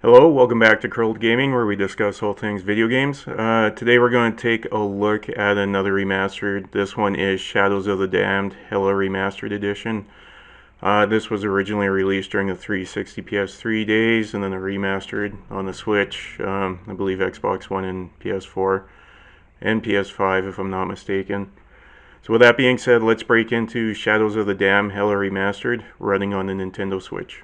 Hello, welcome back to Curled Gaming, where we discuss all things video games. Today we're going to take a look at another remastered. This one is Shadows of the Damned Hella Remastered Edition. This was originally released during the 360 PS3 days, and then remastered on the Switch, I believe Xbox One and PS4, and PS5 if I'm not mistaken. So with that being said, let's break into Shadows of the Damned Hella Remastered, running on the Nintendo Switch.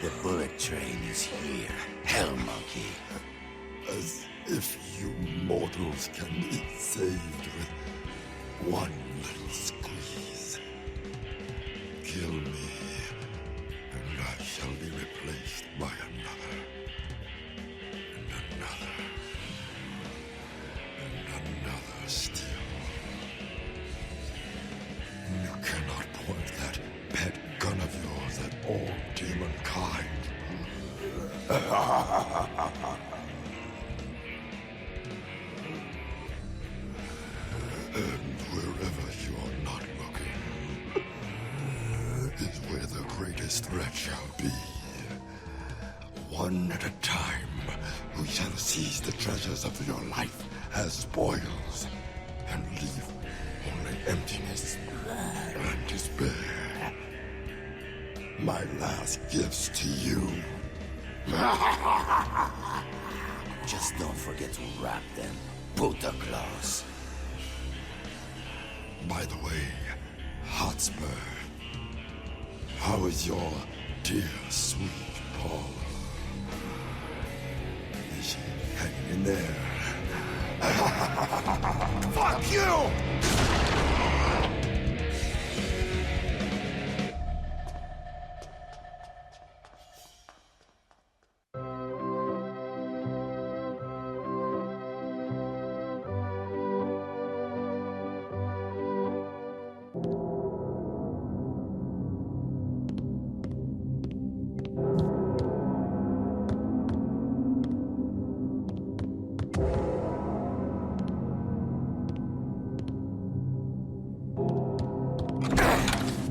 The bullet train is here, Hell Monkey. As if you mortals can be saved with one little squeeze. Kill me, and I shall be replaced by another. And another. And another still. You cannot point that pet gun of yours at all demon kind. And wherever you are not looking is where the greatest threat shall be. One at a time, we shall seize the treasures of your life as spoils and leave only emptiness and despair. My last gifts to you. Just don't forget to wrap them, Puta Claus. By the way, Hotspur, how is your dear sweet Paula? Is she hanging in there? Fuck you!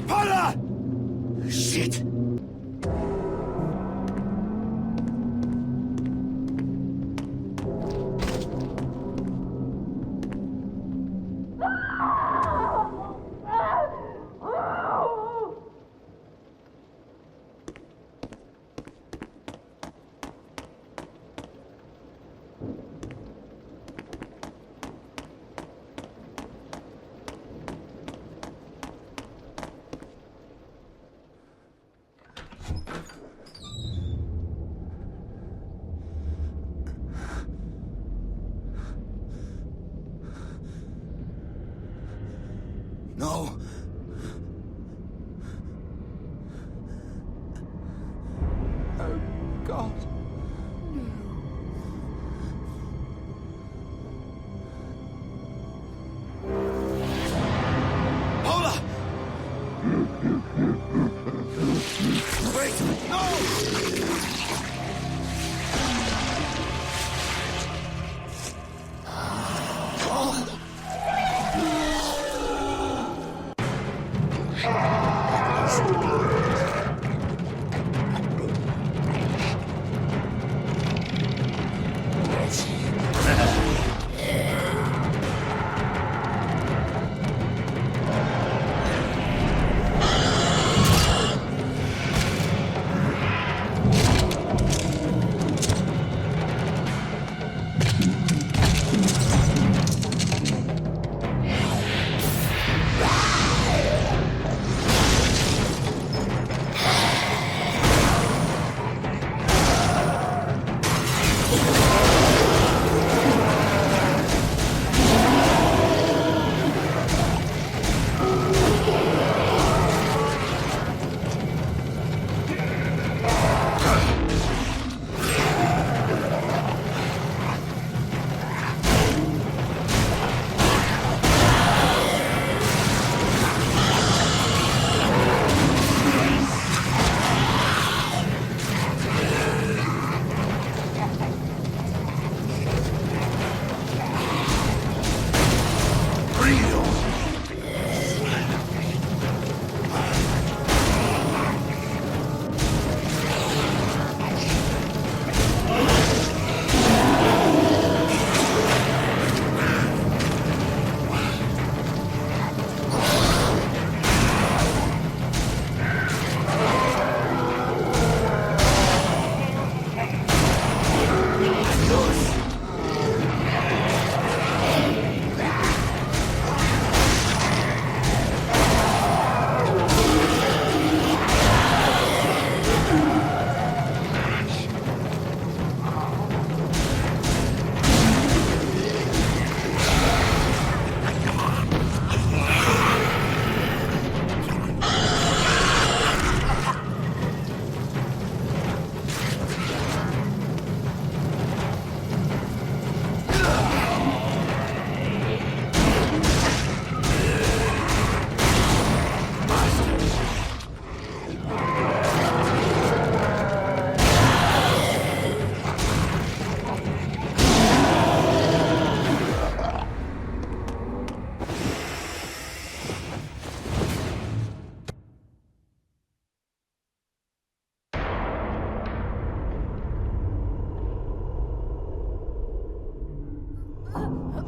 Paula! Shit! No. Oh, God. Hold up! Wait! No!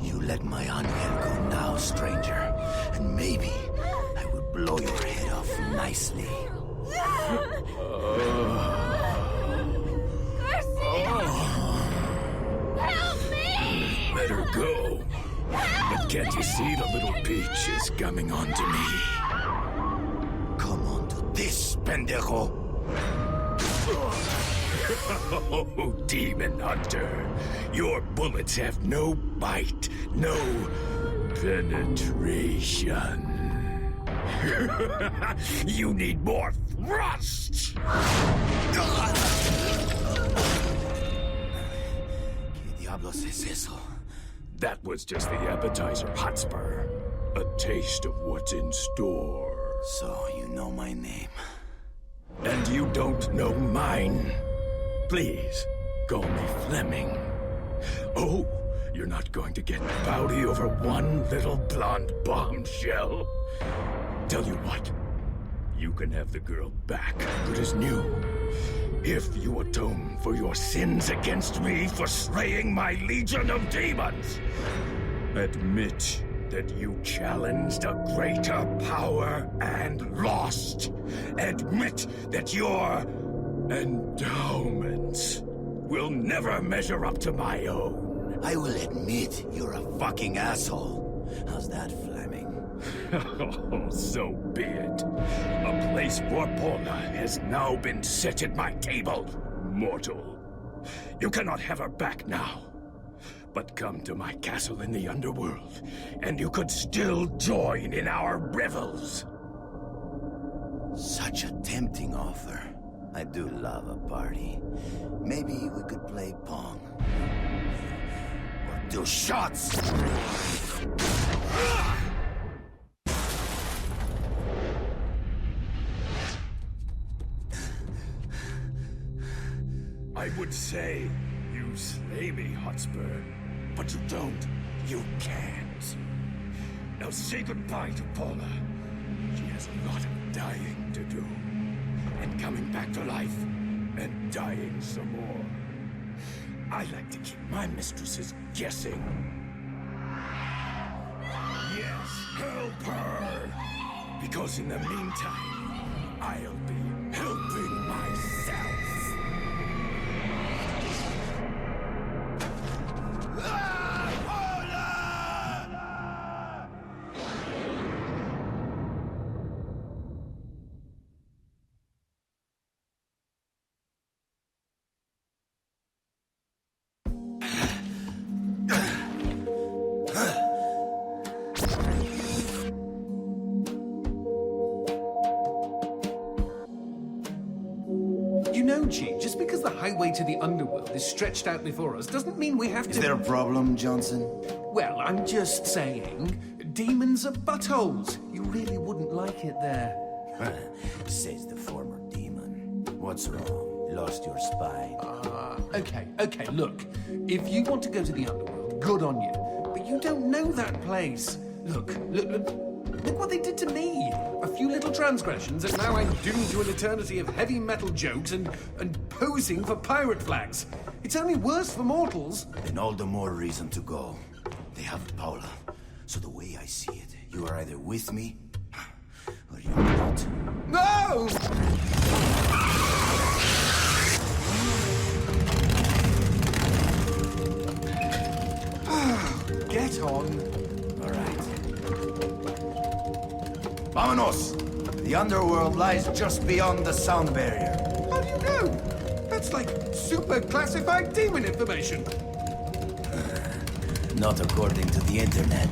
You let my Angel go now, stranger, and maybe I will blow your head off nicely. Help me! Let her go. But can't you see the little peach is coming on to me? Come on to this, pendejo. Oh, demon hunter. Your bullets have no bite, no penetration. You need more thrust! ¿Qué diablos es eso? That was just the appetizer, Hotspur. A taste of what's in store. So you know my name. And you don't know mine. Please, call me Fleming. Oh, you're not going to get bowdy over one little blonde bombshell. Tell you what, you can have the girl back, good as new, if you atone for your sins against me for slaying my legion of demons. Admit that you challenged a greater power and lost. Admit that your endowments will never measure up to my own. I will admit you're a fucking asshole. How's that, Fleming? Oh, so be it. A place for Paula has now been set at my table, mortal. You cannot have her back now. But come to my castle in the underworld, and you could still join in our revels. Such a tempting offer. I do love a party. Maybe we could play Pong. Or do shots! I would say you slay me, Hotspur. But you don't. You can't. Now say goodbye to Paula. She has a lot of dying to do. And coming back to life. And dying some more. I like to keep my mistresses guessing. Yes, help her! Because in the meantime, I'll be helping myself. You know, G, just because the highway to the underworld is stretched out before us doesn't mean we have to... Is there a problem, Johnson? Well, I'm just saying, demons are buttholes. You really wouldn't like it there. Says the former demon. What's wrong? Lost your spine? Okay, look. If you want to go to the underworld, good on you. But you don't know that place. Look what they did to me. A few little transgressions, and now I'm doomed to an eternity of heavy metal jokes and posing for pirate flags. It's only worse for mortals. Then all the more reason to go. They have Paula. So the way I see it, you are either with me, or you're not. No! Get on. All right. Vámonos! The underworld lies just beyond the sound barrier. How do you know? That's like super classified demon information. Not according to the internet.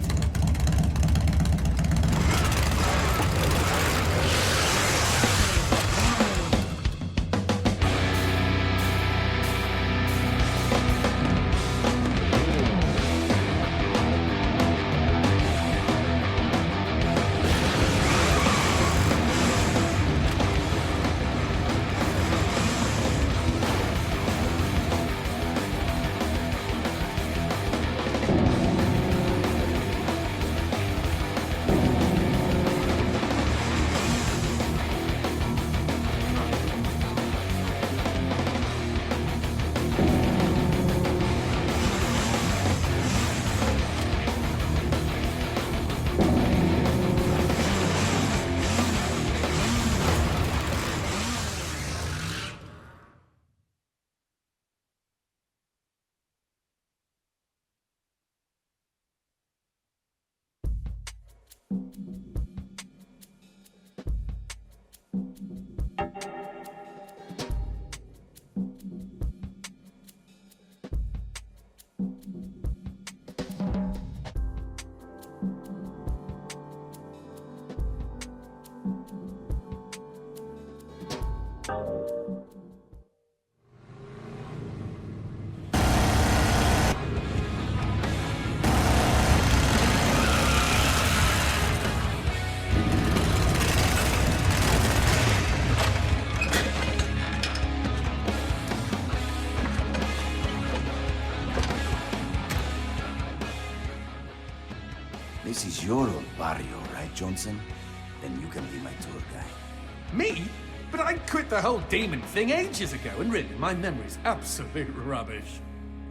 This is your old barrio, right, Johnson? Then you can be my tour guide. Me? But I quit the whole demon thing ages ago, and really, my memory's absolute rubbish.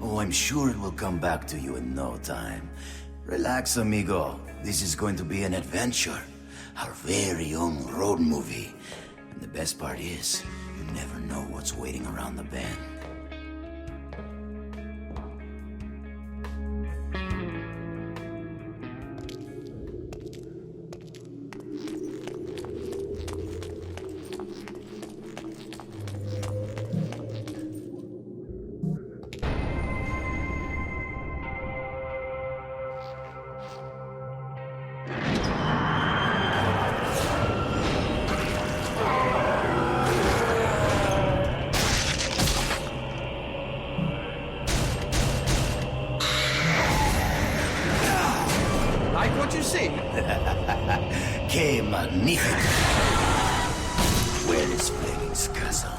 Oh, I'm sure it will come back to you in no time. Relax, amigo. This is going to be an adventure. Our very own road movie. And the best part is, you never know what's waiting around the bend. magnifico. Where is Fleming's castle?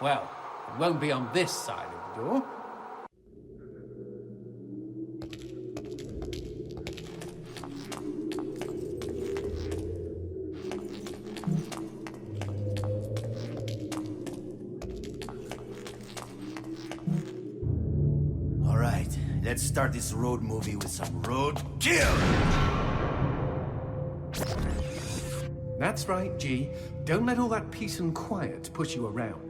Well, it won't be on this side of the door. All right, let's start this road movie with some road kill. That's right, G. Don't let all that peace and quiet push you around.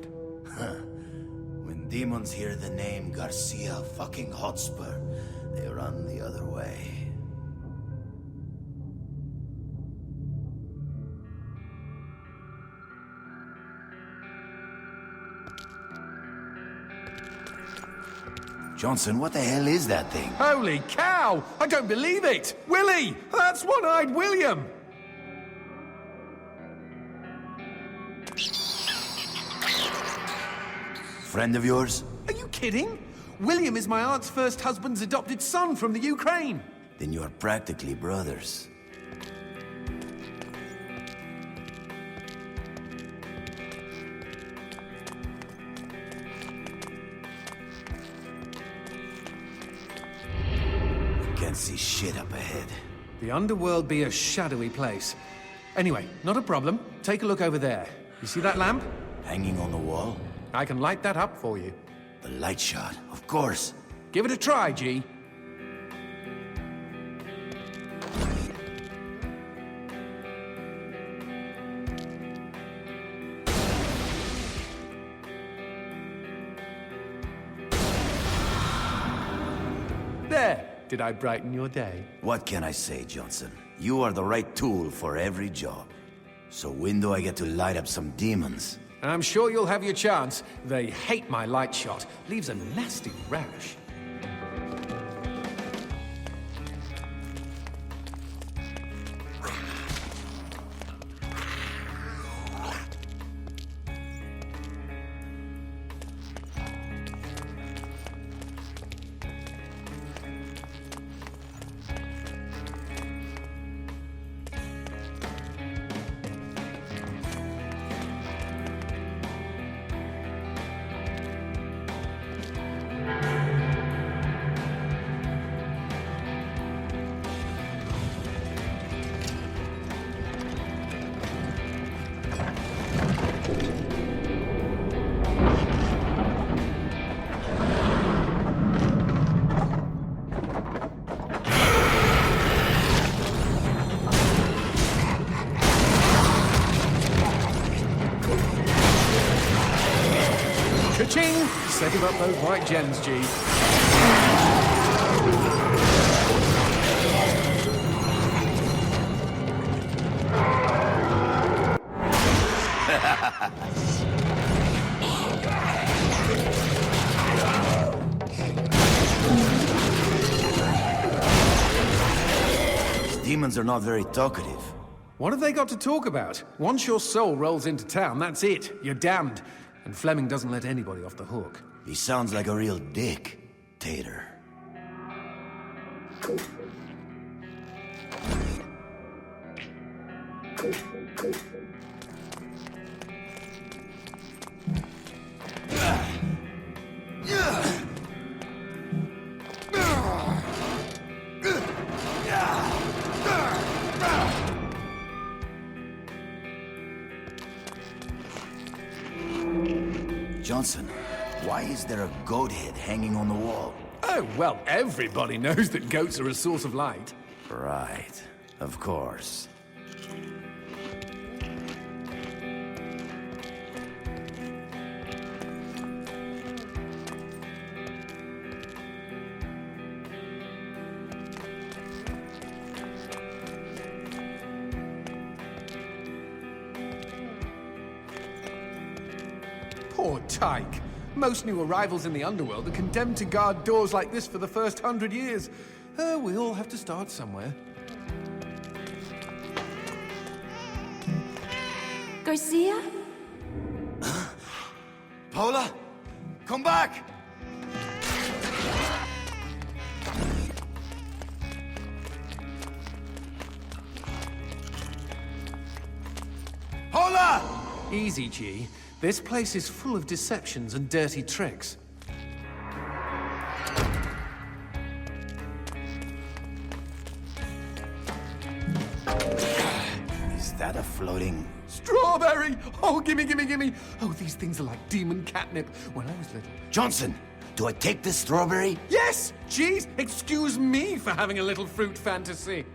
When demons hear the name Garcia fucking Hotspur, they run the other way. Johnson, what the hell is that thing? Holy cow! I don't believe it! Willie! That's One-Eyed William! Friend of yours? Are you kidding? William is my aunt's first husband's adopted son from the Ukraine. Then you are practically brothers. Can't see shit up ahead. The underworld be a shadowy place. Anyway, not a problem. Take a look over there. You see that lamp? Hanging on the wall? I can light that up for you. The light shot, of course. Give it a try, G. There! Did I brighten your day? What can I say, Johnson? You are the right tool for every job. So when do I get to light up some demons? I'm sure you'll have your chance. They hate my light shot. Leaves a nasty rash. Ka-ching! Save up those white gems, G. Demons are not very talkative. What have they got to talk about? Once your soul rolls into town, that's it. You're damned. And Fleming doesn't let anybody off the hook. He sounds like a real dick, Tater. Johnson, why is there a goat head hanging on the wall? Oh, well, everybody knows that goats are a source of light. Right, of course. Poor Tyke. Most new arrivals in the underworld are condemned to guard doors like this for the first 100 years. We all have to start somewhere. Garcia? Paula, come back! Easy, G. This place is full of deceptions and dirty tricks. Is that a floating... Strawberry! Oh, gimme, gimme, gimme! Oh, these things are like demon catnip when I was little. Johnson, do I take this strawberry? Yes! Jeez, excuse me for having a little fruit fantasy.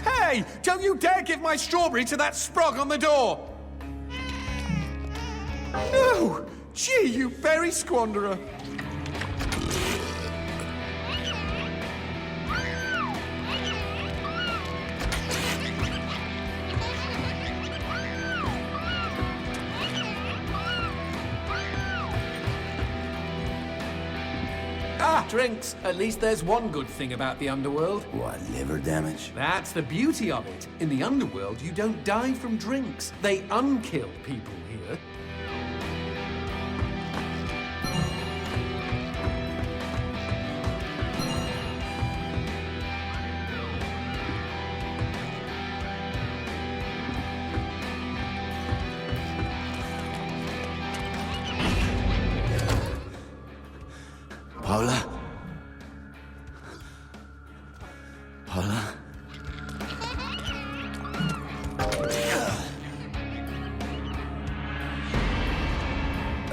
Hey! Don't you dare give my strawberry to that sprog on the door! No! Gee, you berry squanderer! Ah, drinks. At least there's one good thing about the underworld. What, liver damage? That's the beauty of it. In the underworld, you don't die from drinks. They unkill people here. Paula? Paula?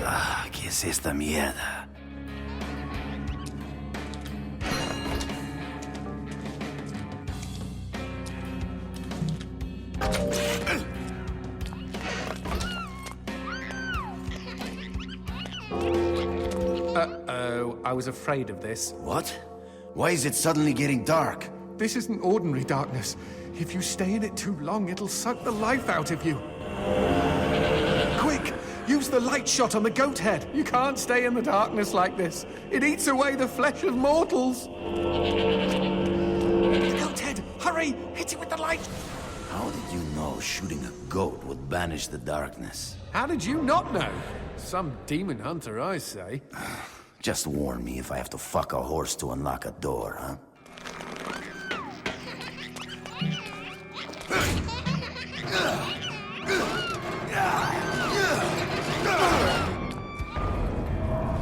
Ah, ¿qué es esta mierda? Uh-oh, I was afraid of this. What? Why is it suddenly getting dark? This isn't ordinary darkness. If you stay in it too long, it'll suck the life out of you. Quick! Use the light shot on the goat head. You can't stay in the darkness like this. It eats away the flesh of mortals. The goat head! Hurry! Hit it with the light! How did you know shooting a goat would banish the darkness? How did you not know? Some demon hunter, I say. Just warn me if I have to fuck a horse to unlock a door, huh?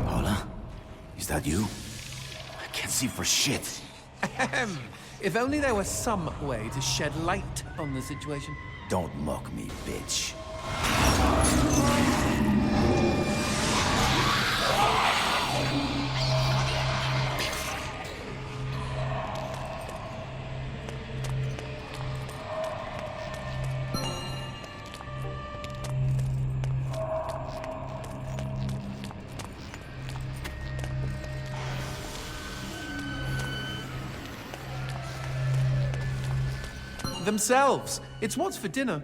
Paula? Is that you? I can't see for shit. Ahem. If only there was some way to shed light on the situation. Don't mock me, bitch. Themselves. It's what's for dinner.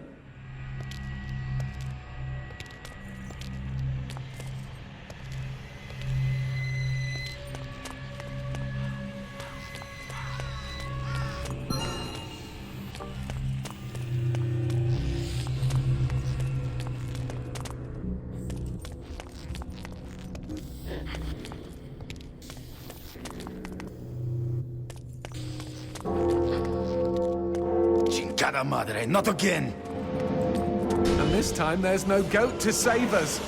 Chingada madre, not again! And this time there's no goat to save us.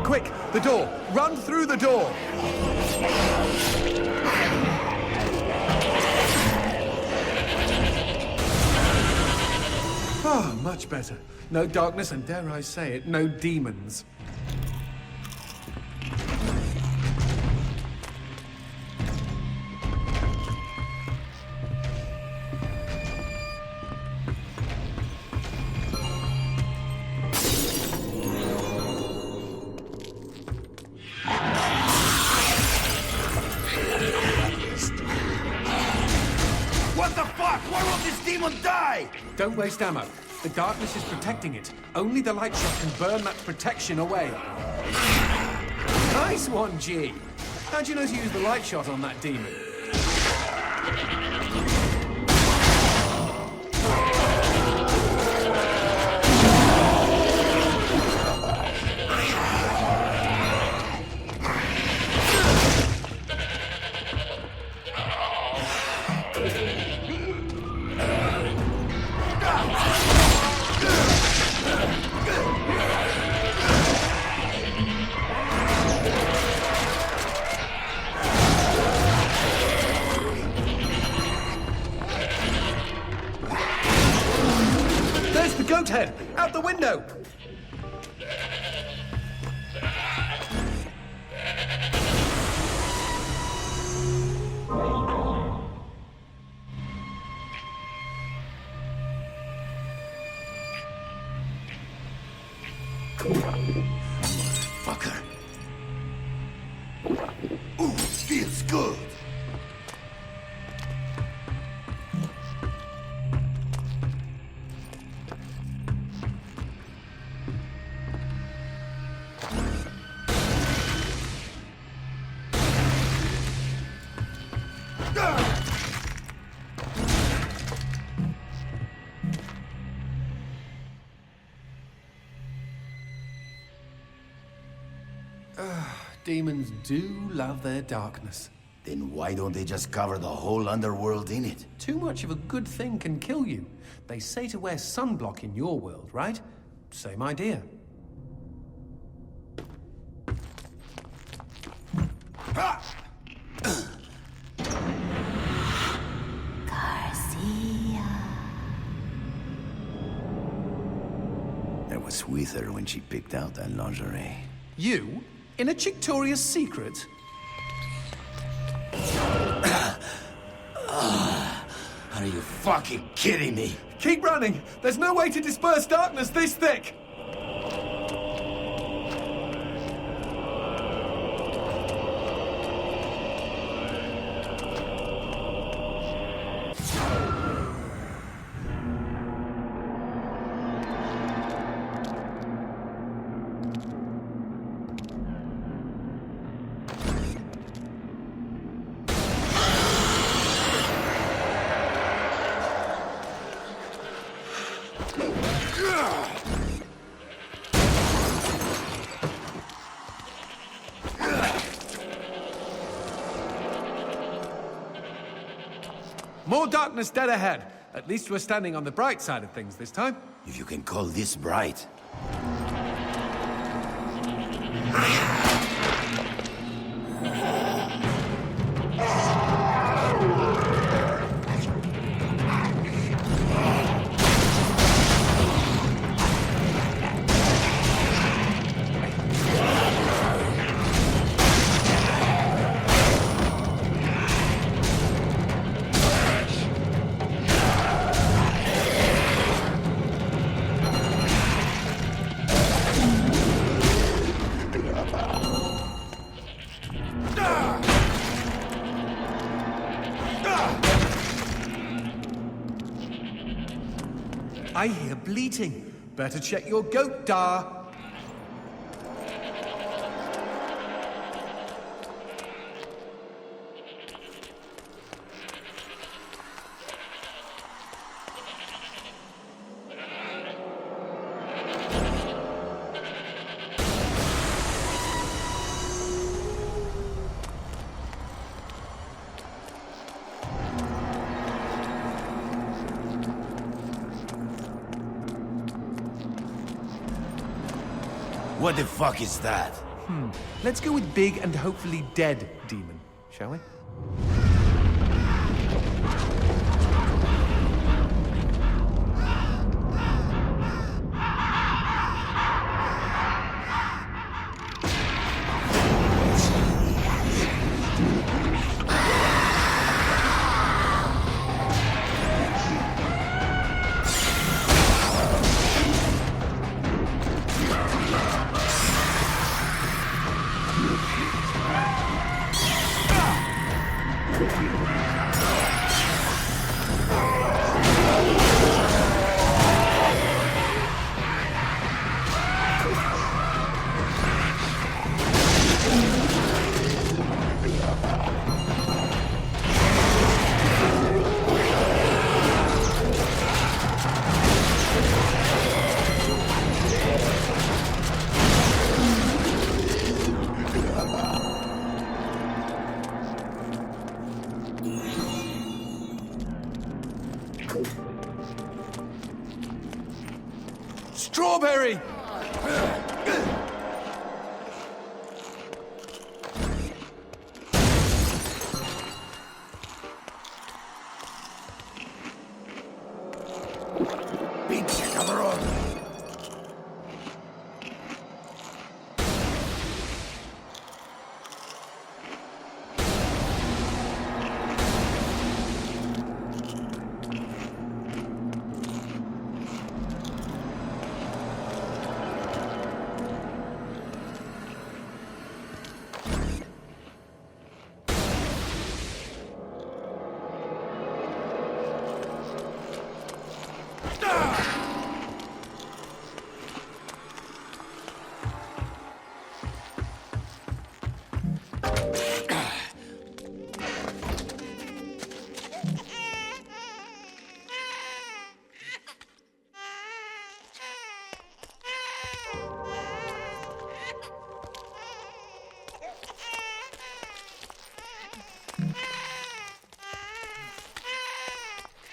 Quick, the door! Run through the door! Oh, much better. No darkness and, dare I say it, no demons. What the fuck? Why won't this demon die? Don't waste ammo. The darkness is protecting it. Only the light shot can burn that protection away. Nice one, G. How'd you know to use the light shot on that demon? There's the goat head! Out the window! Fucker. Ooh, feels good. Demons do love their darkness. Then why don't they just cover the whole underworld in it? Too much of a good thing can kill you. They say to wear sunblock in your world, right? Same idea. I was with her when she picked out that lingerie. You? In a Chictorious secret? Are you fucking kidding me? Keep running! There's no way to disperse darkness this thick! More darkness dead ahead. At least we're standing on the bright side of things this time. If you can call this bright. I hear bleating. Better check your goat, Dar. What the fuck is that? Let's go with big and hopefully dead demon, shall we? Strawberry! Pizza, cabrón!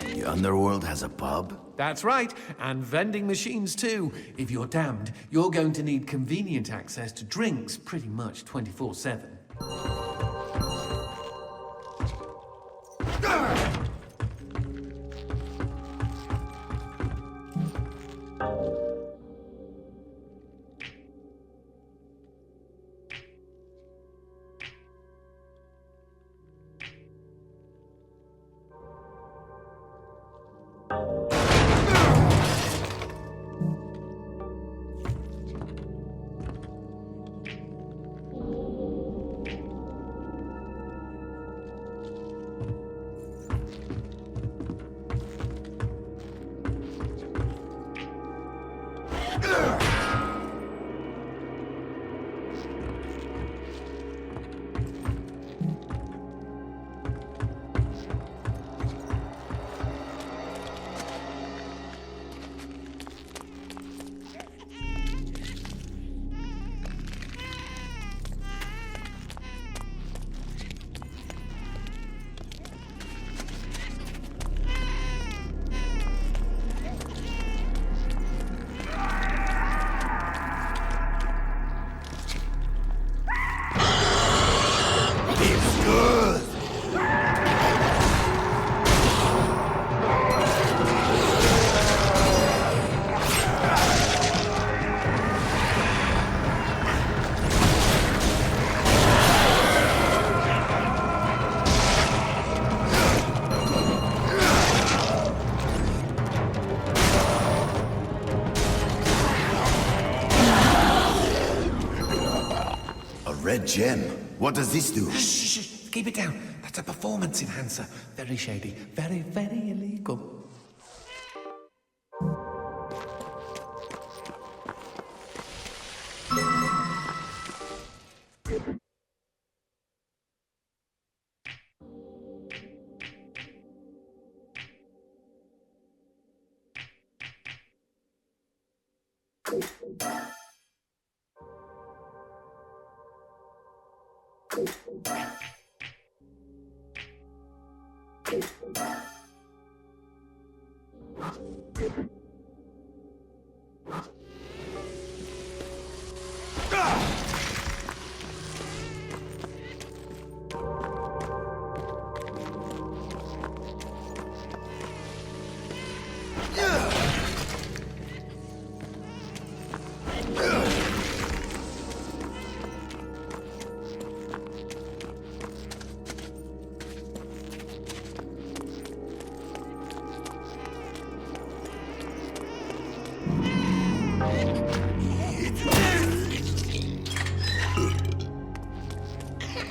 The underworld has a pub? That's right, and vending machines too. If you're damned, you're going to need convenient access to drinks pretty much 24/7. Red gem. What does this do? Shh, keep it down. That's a performance enhancer. Very shady. Very, very illegal.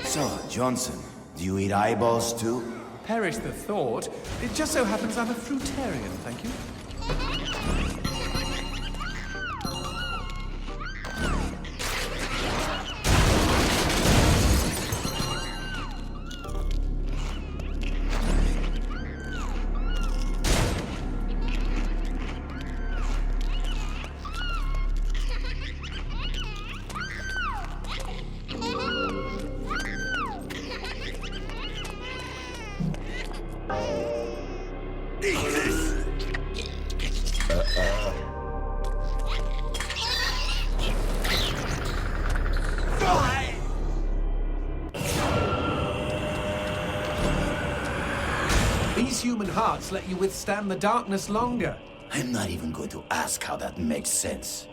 So, Johnson, do you eat eyeballs too? Perish the thought. It just so happens I'm a fruitarian, thank you. Eat this! These human hearts let you withstand the darkness longer. I'm not even going to ask how that makes sense.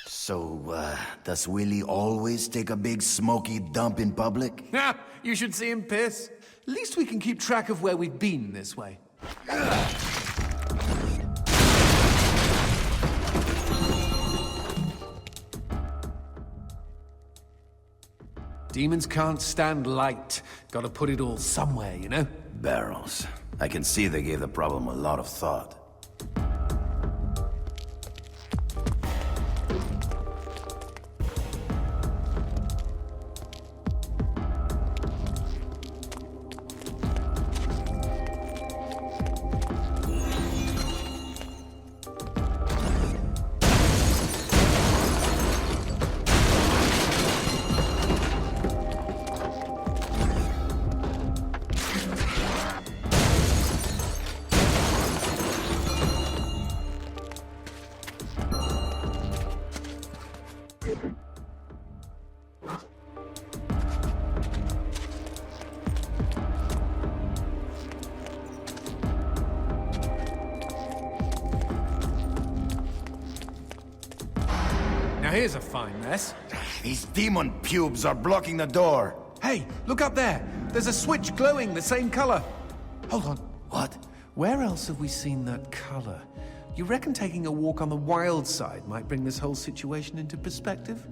So, does Willie always take a big smoky dump in public? Ha! You should see him piss. At least we can keep track of where we've been this way. Demons can't stand light. Gotta put it all somewhere, you know? Barrels. I can see they gave the problem a lot of thought. Now here's a fine mess. These demon pubes are blocking the door. Hey, look up there. There's a switch glowing the same color. Hold on. What? Where else have we seen that color? You reckon taking a walk on the wild side might bring this whole situation into perspective?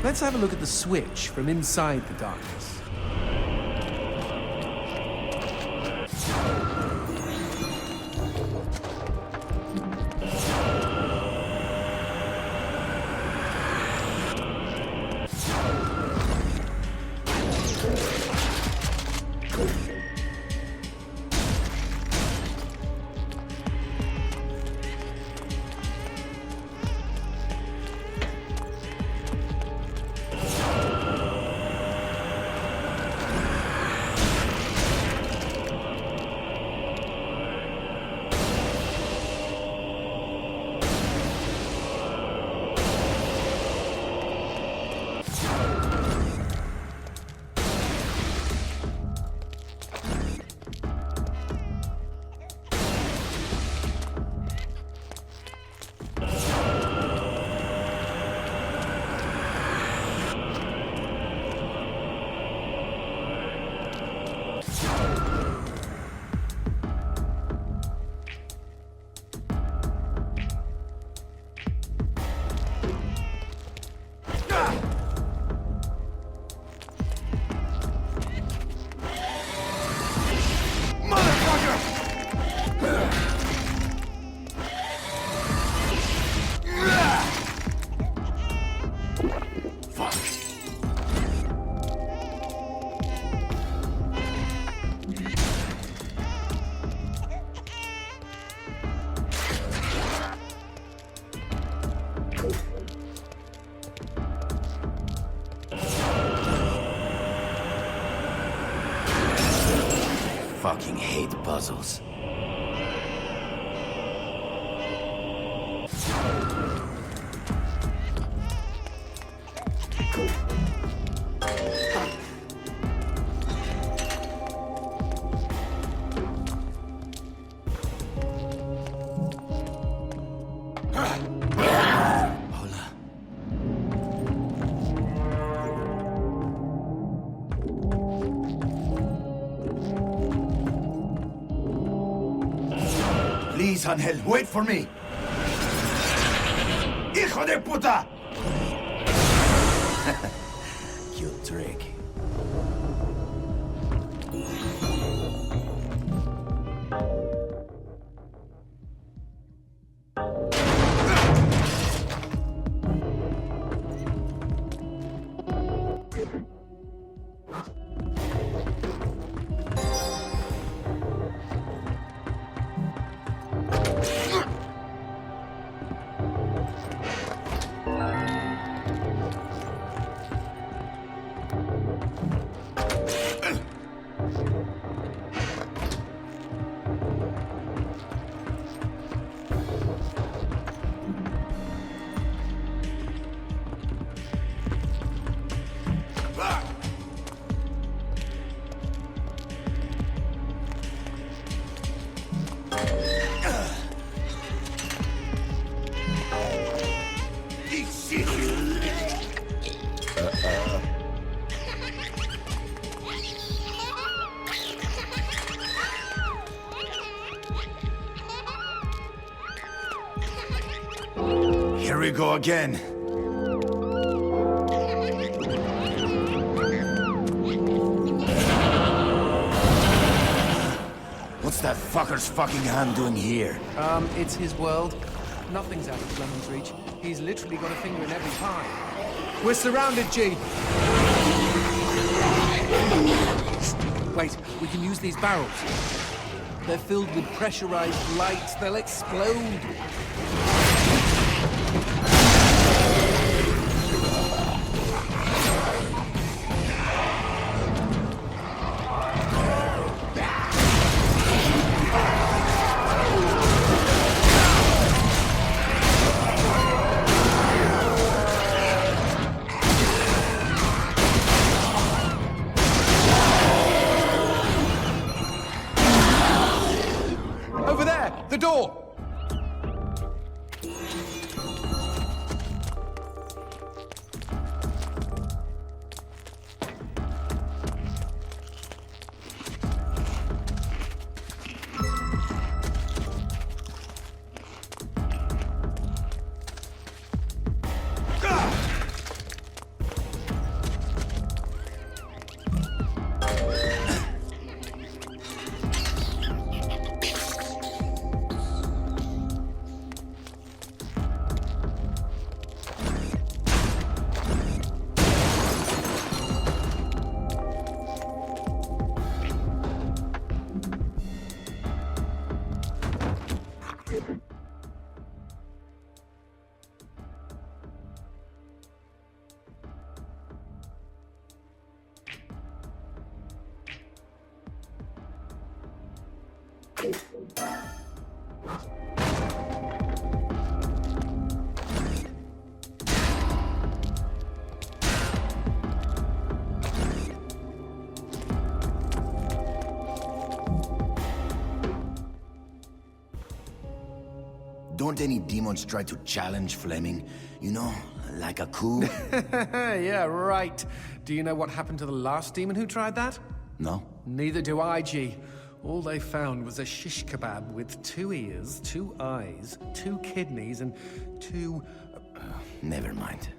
Let's have a look at the switch from inside the darkness. fucking hate puzzles. Hola. Please, Angel, wait for me. ¡Hijo de puta! Cute trick. Here we go again. What's that fucker's fucking hand doing here? It's his world. Nothing's out of Fleming's reach. He's literally got a finger in every pie. We're surrounded, G. Wait, we can use these barrels. They're filled with pressurized light. They'll explode. Over there! The door! Don't any demons try to challenge Fleming? You know, like a coup? Yeah, right. Do you know what happened to the last demon who tried that? No? Neither do I, G. All they found was a shish kebab with 2 ears, 2 eyes, 2 kidneys, and 2... Never mind.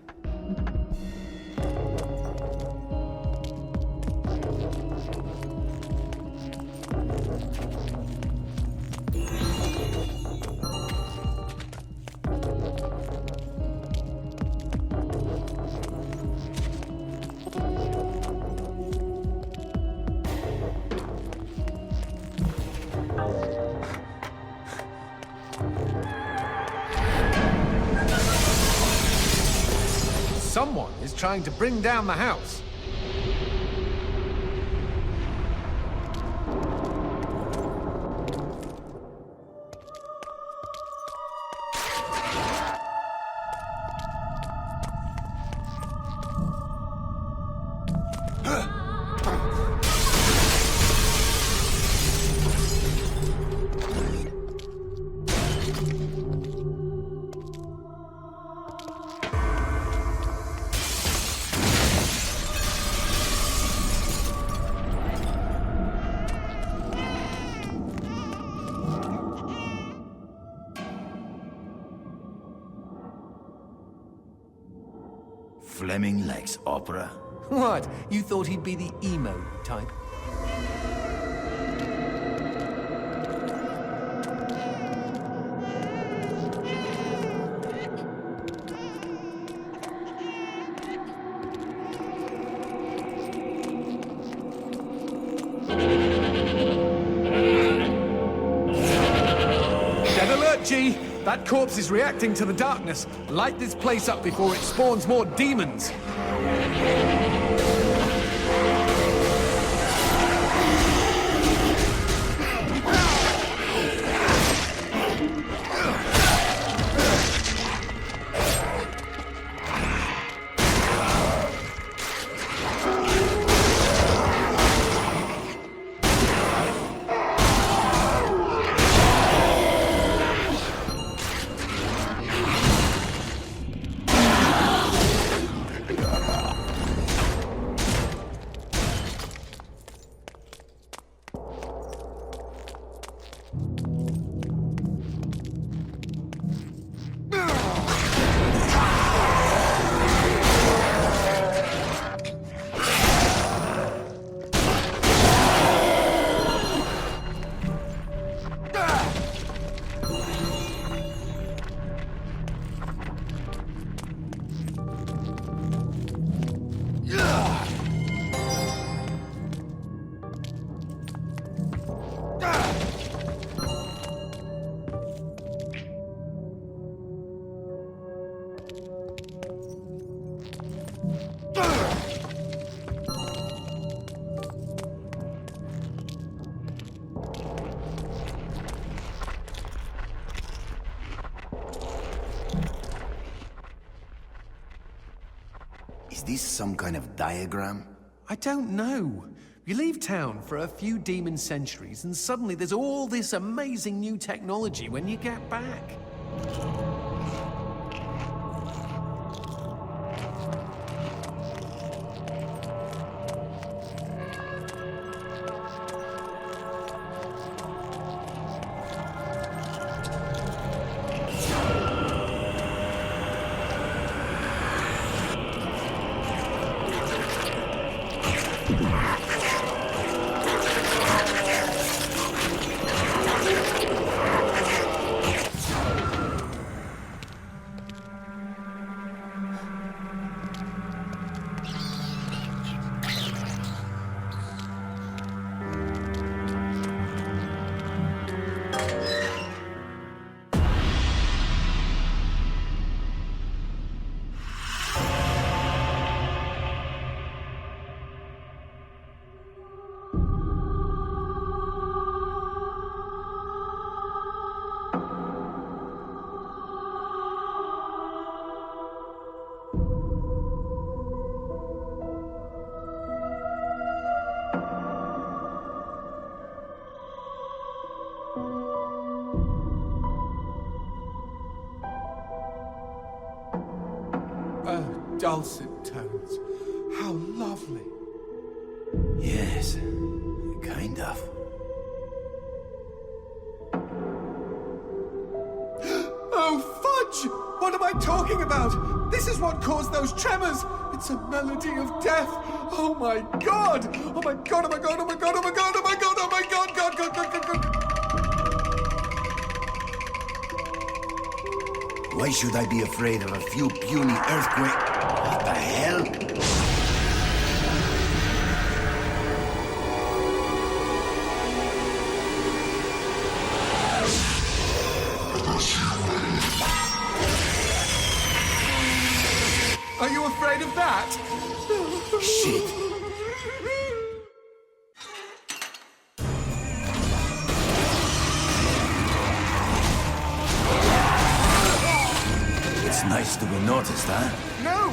Someone is trying to bring down the house. Fleming likes opera? What? You thought he'd be the emo type? Dead alert, G! That corpse is reacting to the darkness. Light this place up before it spawns more demons. Is this some kind of diagram? I don't know. You leave town for a few demon centuries, and suddenly there's all this amazing new technology when you get back. Dulcet tones. How lovely. Yes, kind of. Oh, fudge! What am I talking about? This is what caused those tremors! It's a melody of death! Oh my god! Oh my god, oh my god, oh my god, oh my god, oh my god, oh my god, god, god, god, god, god! Why should I be afraid of a few puny earthquakes? What the hell? Are you afraid of that? Shit. It's nice to be noticed, huh? No!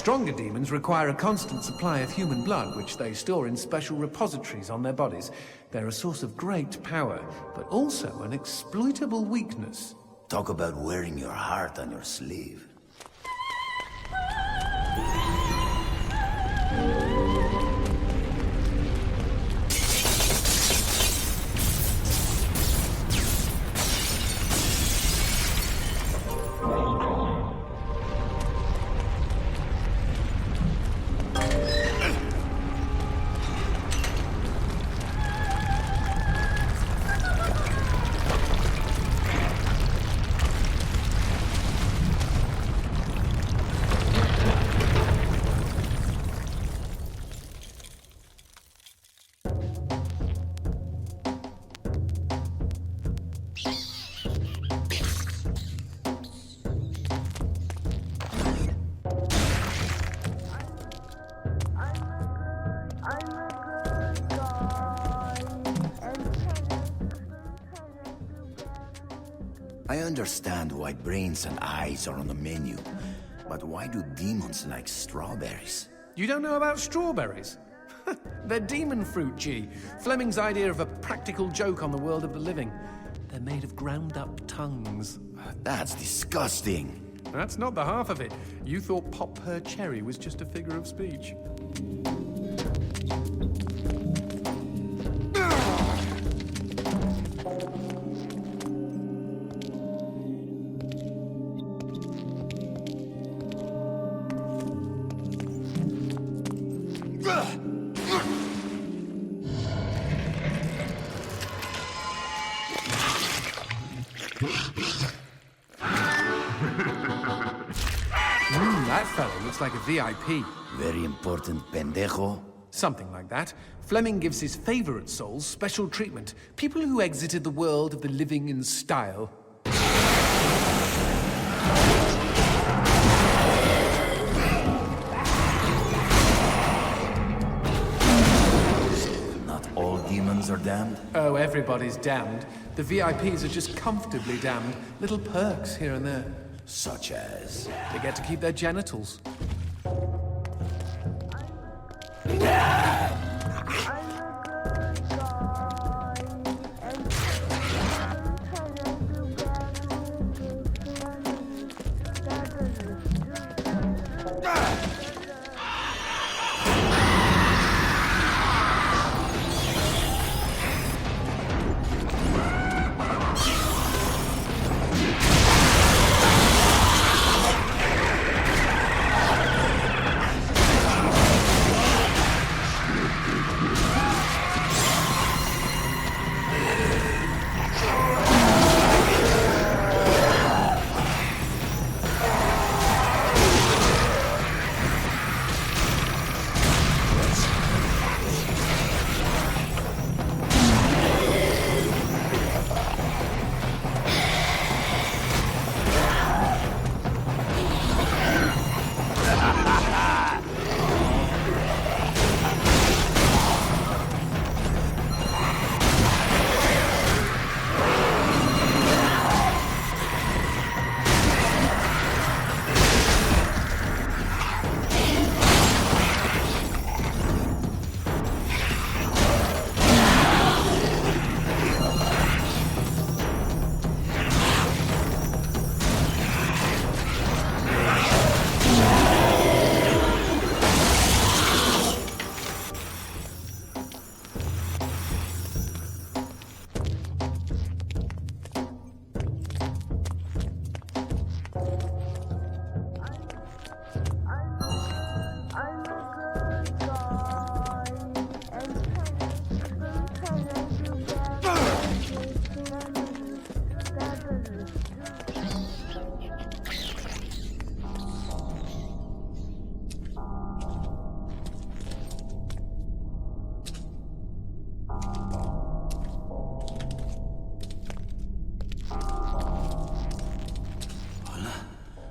Stronger demons require a constant supply of human blood, which they store in special repositories on their bodies. They're a source of great power, but also an exploitable weakness. Talk about wearing your heart on your sleeve. I understand why brains and eyes are on the menu, but why do demons like strawberries? You don't know about strawberries? They're demon fruit, G. Fleming's idea of a practical joke on the world of the living. They're made of ground-up tongues. That's disgusting. That's not the half of it. You thought Pop Her Cherry was just a figure of speech. That fellow looks like a VIP. Very important pendejo. Something like that. Fleming gives his favorite souls special treatment. People who exited the world of the living in style. Not all demons are damned. Oh, everybody's damned. The VIPs are just comfortably damned. Little perks here and there. Such as... They get to keep their genitals.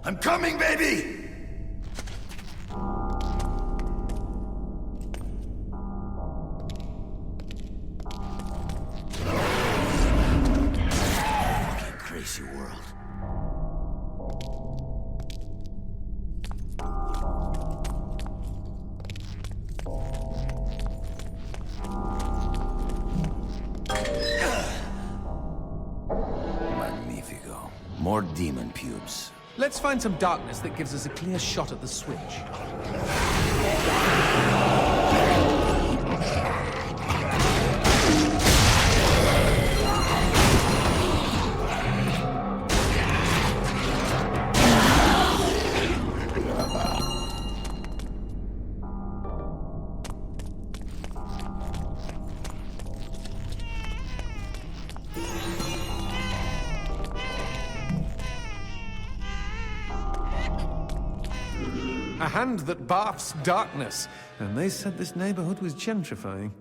I'm coming, baby! Fucking crazy world. more demon pubes. Let's find some darkness that gives us a clear shot at the switch. A hand that barfs darkness. And they said this neighborhood was gentrifying.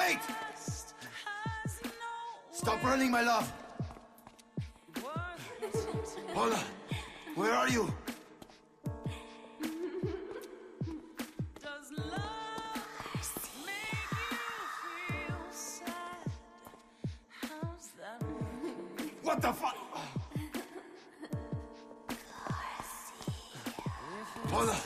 Wait! Stop running, my love! Paula, where are you? What the fuck? Paula!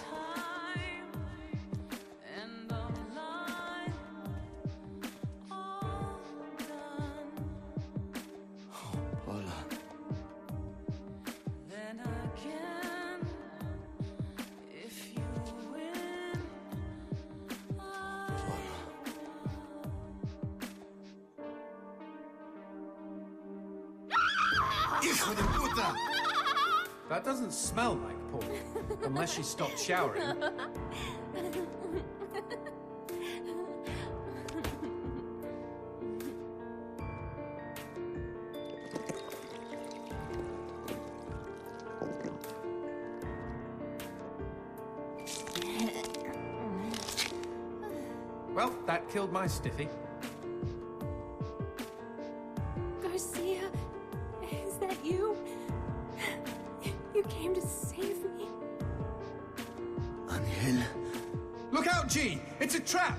Hijo de puta! That doesn't smell like Paul, unless she stopped showering. Well, that killed my stiffy. Garcia, is that you? You came to save me. Angel. Look out, G! It's a trap!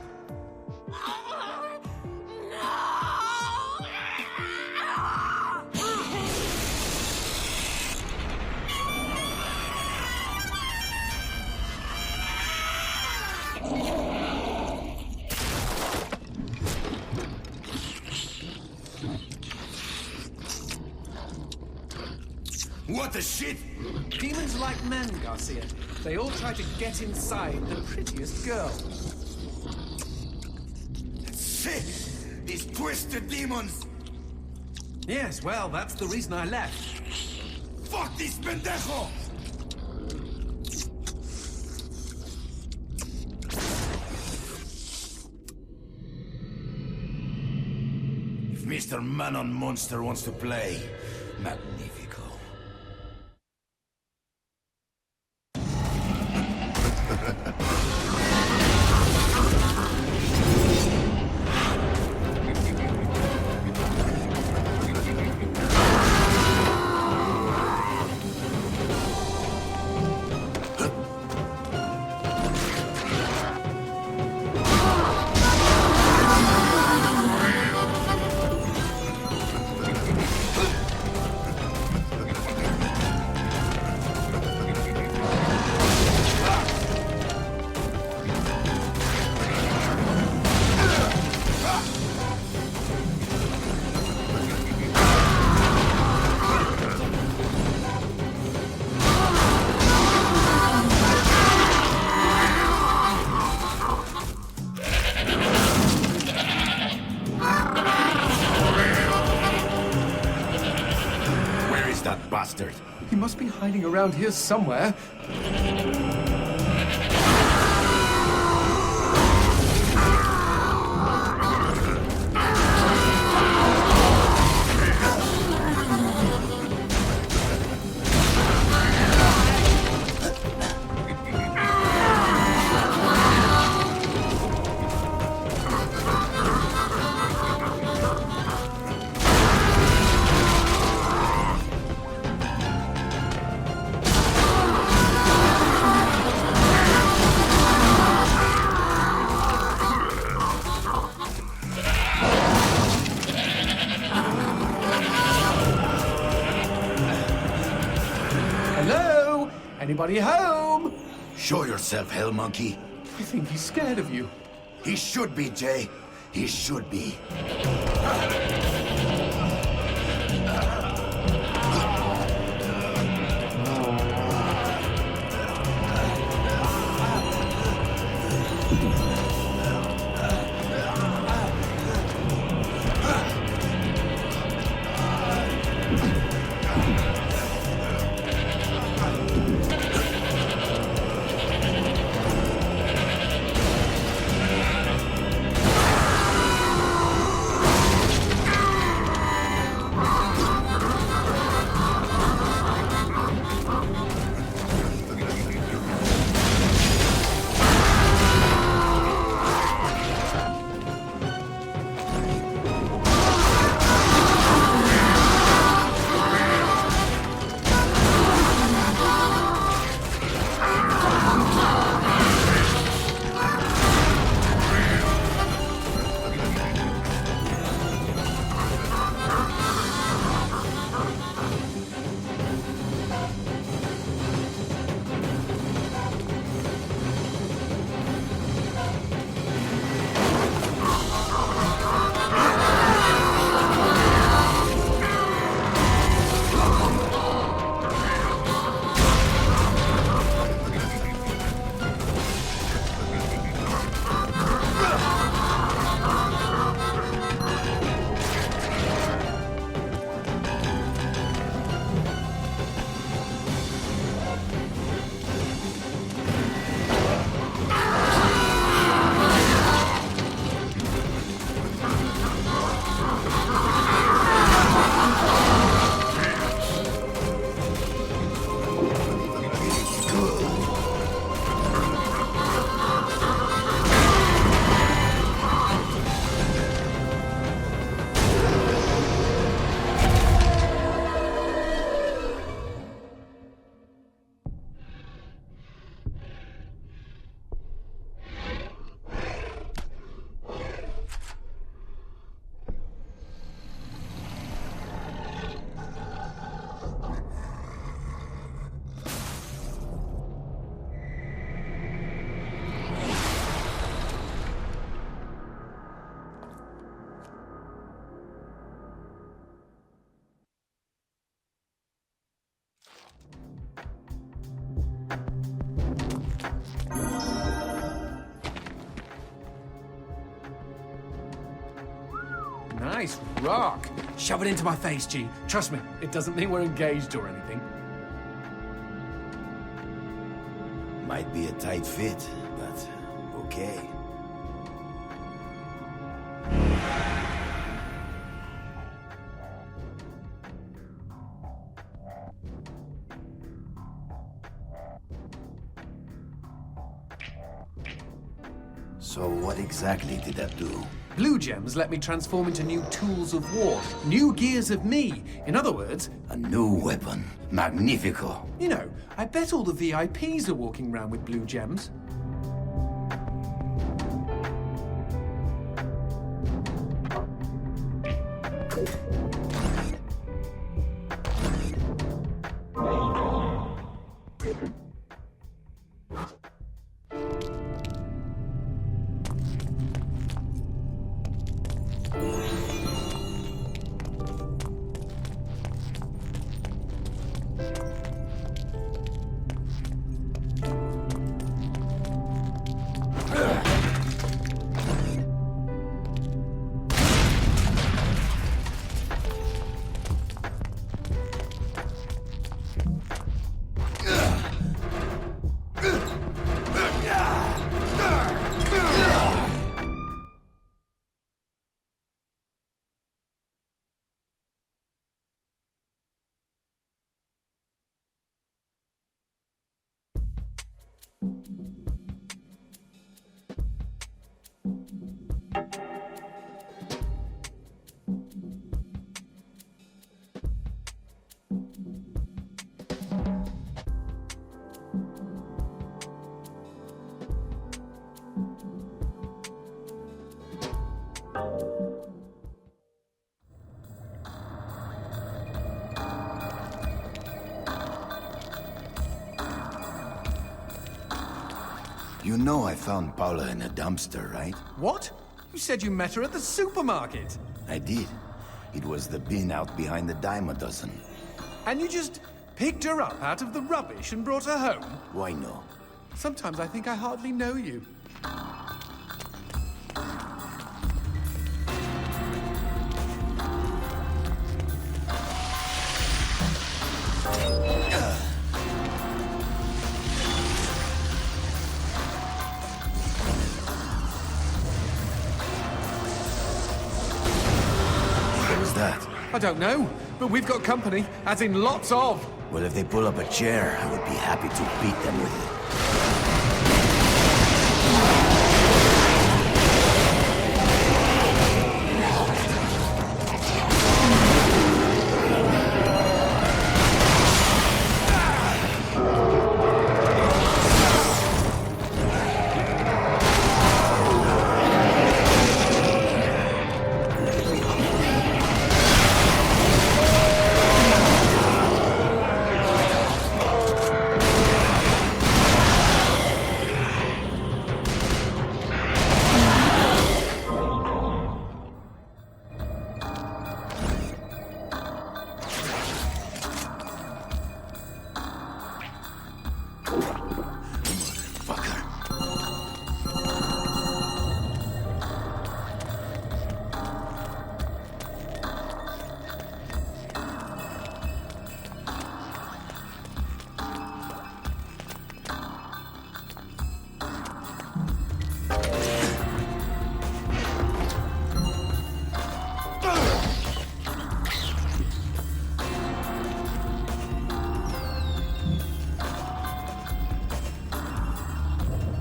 What the shit? Demons like men, Garcia. They all try to get inside the prettiest girl. Shit! These twisted demons! Yes, well, that's the reason I left. Fuck this pendejo! If Mr. Man-on Monster wants to play, magnifico. That bastard. He must be hiding around here somewhere. Hello? Anybody home? Show yourself, hell monkey. I think he's scared of you. He should be, Jay. He should be. nice rock. Shove it into my face, G. Trust me, it doesn't mean we're engaged or anything. Might be a tight fit, but okay. So what exactly did that do? Blue gems let me transform into new tools of war, new gears of me. In other words, A new weapon. Magnifico. you know, I bet all the VIPs are walking around with blue gems. You know I found Paula in a dumpster, right? What? You said you met her at the supermarket. I did. It was the bin out behind the dime a dozen. And you just picked her up out of the rubbish and brought her home? Why no? Sometimes I think I hardly know you. What was that? I don't know, but we've got company, as in lots of. Well, if they pull up a chair, I would be happy to beat them with it.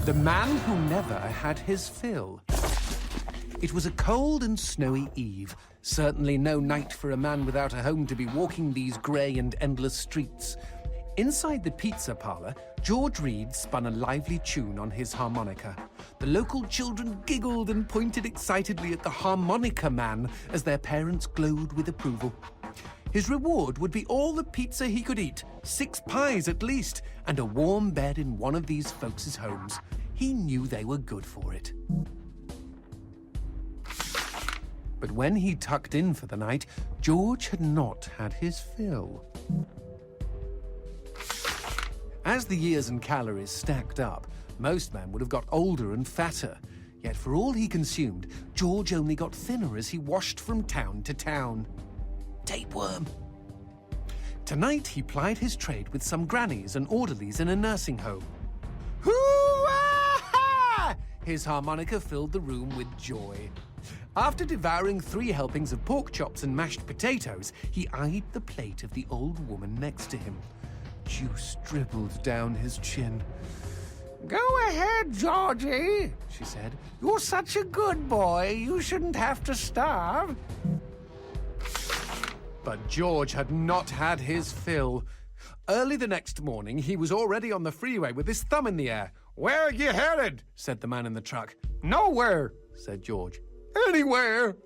The man who never had his fill. It was a cold and snowy eve. Certainly no night for a man without a home to be walking these grey and endless streets. Inside the pizza parlor, George Reed spun a lively tune on his harmonica. The local children giggled and pointed excitedly at the harmonica man as their parents glowed with approval. His reward would be all the pizza he could eat, 6 pies at least, and a warm bed in one of these folks' homes. He knew they were good for it. But when he tucked in for the night, George had not had his fill. As the years and calories stacked up, most men would have got older and fatter. Yet for all he consumed, George only got thinner as he washed from town to town. Tapeworm. Tonight he plied his trade with some grannies and orderlies in a nursing home. Hoo-ah! His harmonica filled the room with joy. After devouring 3 helpings of pork chops and mashed potatoes, he eyed the plate of the old woman next to him. Juice dribbled down his chin. "Go ahead, Georgie," she said. "You're such a good boy, you shouldn't have to starve." But George had not had his fill. Early the next morning, he was already on the freeway with his thumb in the air. "Where are you headed?" said the man in the truck. "Nowhere," said George. "Anywhere."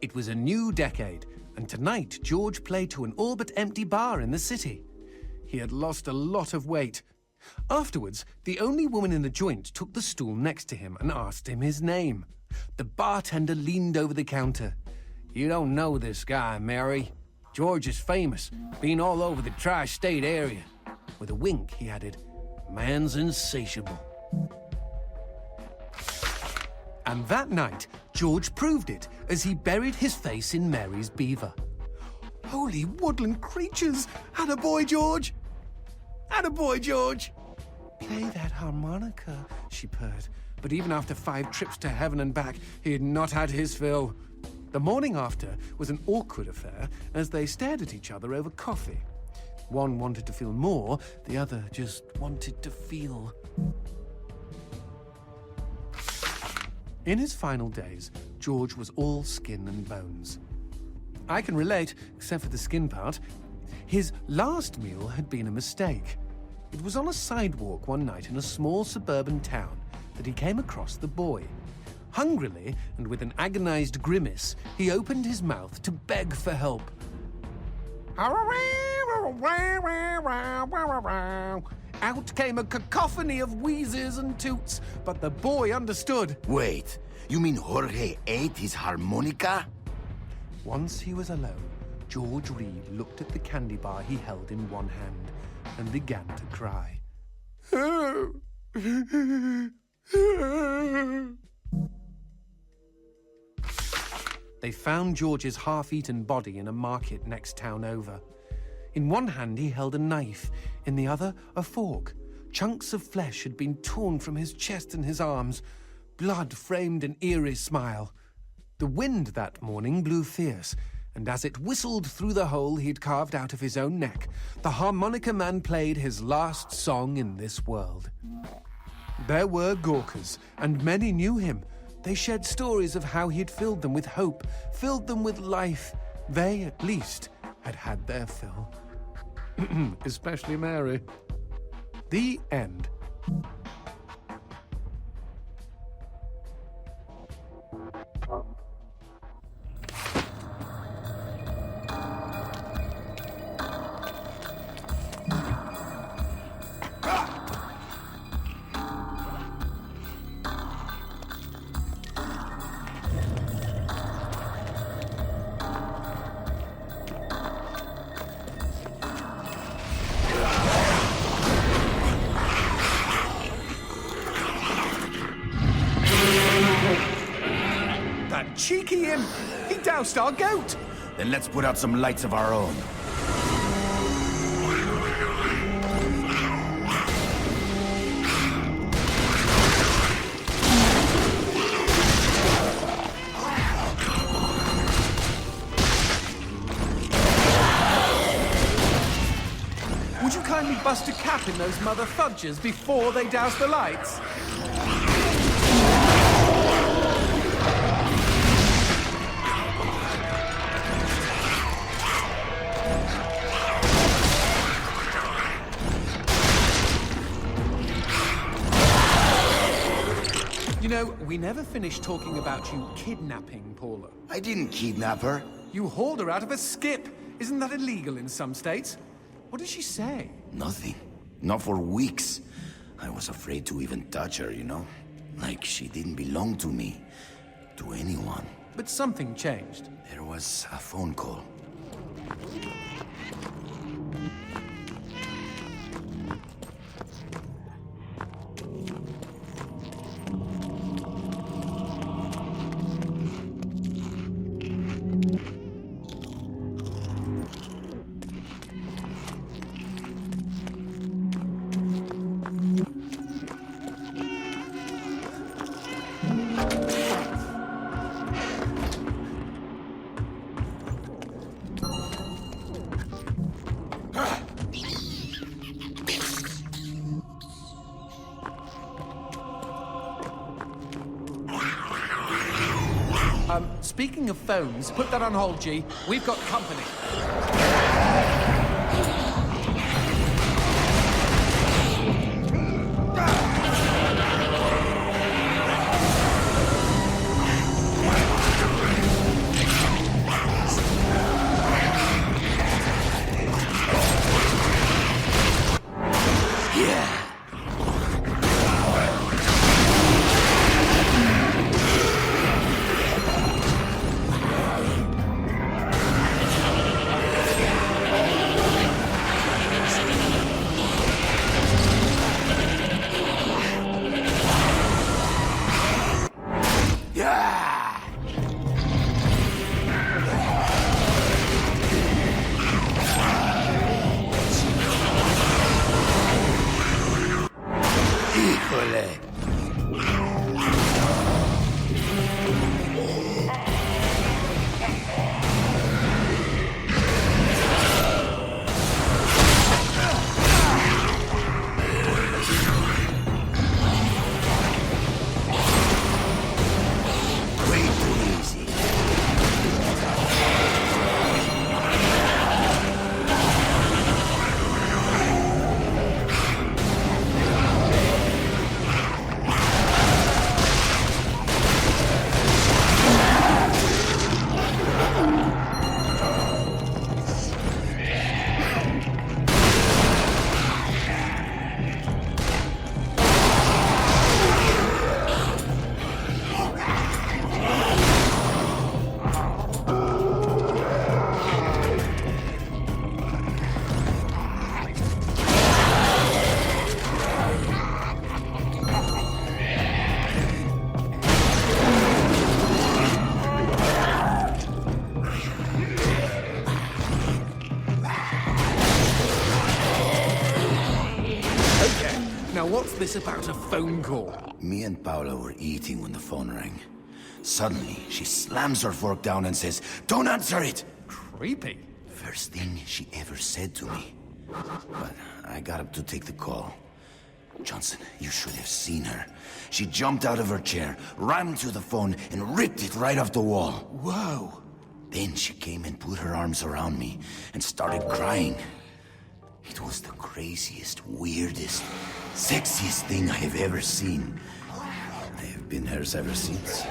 It was a new decade, and tonight George played to an all but empty bar in the city. He had lost a lot of weight. Afterwards, the only woman in the joint took the stool next to him and asked him his name. The bartender leaned over the counter. "You don't know this guy, Mary. George is famous, been all over the tri-state area." With a wink, he added, "Man's insatiable." And that night, George proved it as he buried his face in Mary's beaver. Holy woodland creatures! Attaboy, George! Attaboy, George! "Play that harmonica," she purred. But even after 5 trips to heaven and back, he had not had his fill. The morning after was an awkward affair as they stared at each other over coffee. One wanted to feel more, the other just wanted to feel. In his final days, George was all skin and bones. I can relate, except for the skin part. His last meal had been a mistake. It was on a sidewalk one night in a small suburban town that he came across the boy. Hungrily, and with an agonized grimace, he opened his mouth to beg for help. Out came a cacophony of wheezes and toots, but the boy understood. Wait, you mean Jorge ate his harmonica? Once he was alone, George Reed looked at the candy bar he held in one hand and began to cry. They found George's half-eaten body in a market next town over. In one hand he held a knife, in the other a fork. Chunks of flesh had been torn from his chest and his arms. Blood framed an eerie smile. The wind that morning blew fierce, and as it whistled through the hole he'd carved out of his own neck, the harmonica man played his last song in this world. There were Gawkers, and many knew him. They shared stories of how he'd filled them with hope, filled them with life. They, at least, had had their fill. Especially Mary. The end. Cheeky him! He doused our goat! Then let's put out some lights of our own. Would you kindly bust a cap in those mother fudges before they douse the lights? You know, we never finished talking about you kidnapping Paula. I didn't kidnap her. You hauled her out of a skip. Isn't that illegal in some states? What did she say? Nothing. Not for weeks. I was afraid to even touch her, you know? Like she didn't belong to me. To anyone. But something changed. There was a phone call. Speaking of phones, put that on hold, G. We've got company. Now, what's this about a phone call? Me and Paula were eating when the phone rang. Suddenly, she slams her fork down and says, "Don't answer it!" Creepy. First thing she ever said to me. But I got up to take the call. Johnson, you should have seen her. She jumped out of her chair, ran to the phone, and ripped it right off the wall. Whoa. Then she came and put her arms around me and started crying. It was the craziest, weirdest, sexiest thing I have ever seen. I have been hers ever since.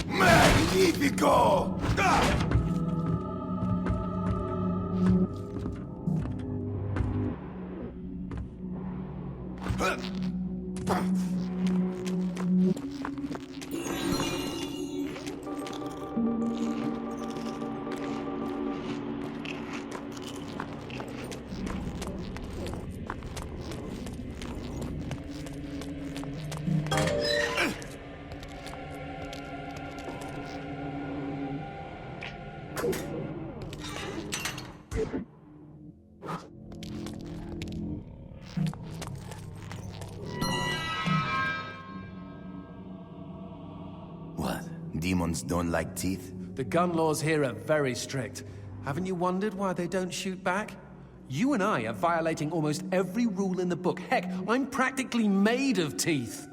Magnifico! What? Demons don't like teeth? The gun laws here are very strict. Haven't you wondered why they don't shoot back? You and I are violating almost every rule in the book. Heck, I'm practically made of teeth.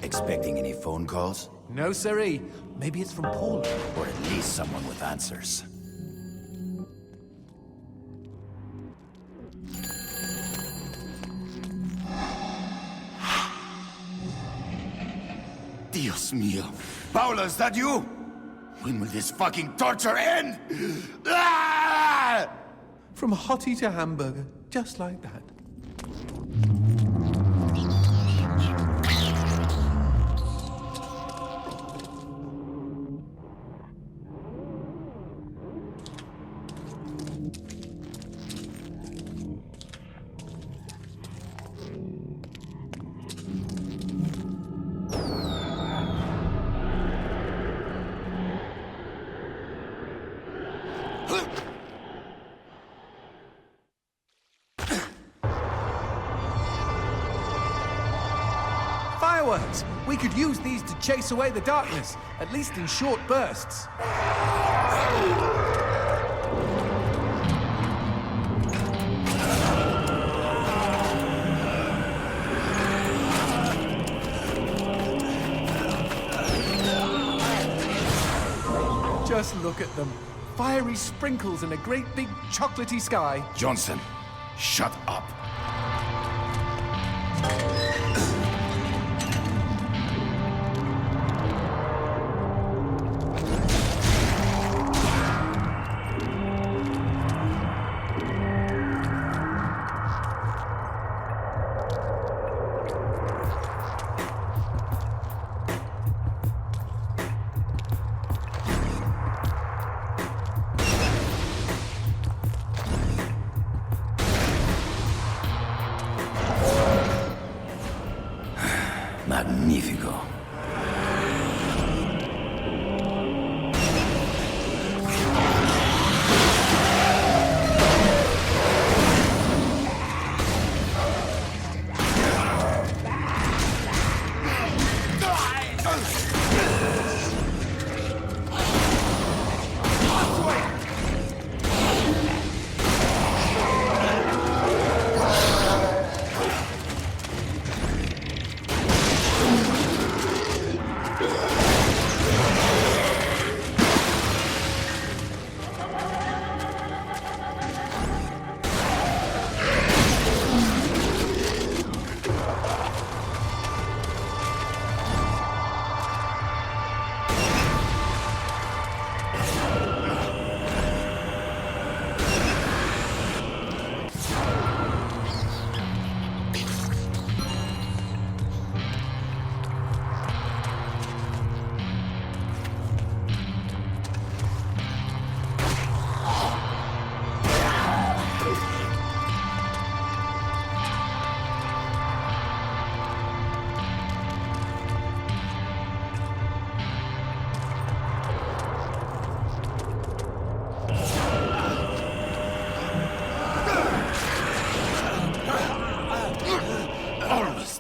Expecting any phone calls? No, siree. Maybe it's from Paul. Or at least someone with answers. Dios mío. Paula, is that you? When will this fucking torture end? Ah! From hottie to hamburger, just like that. Fireworks! We could use these to chase away the darkness, at least in short bursts. Just look at them. Fiery sprinkles in a great big chocolatey sky. Johnson, shut up. Magnifico.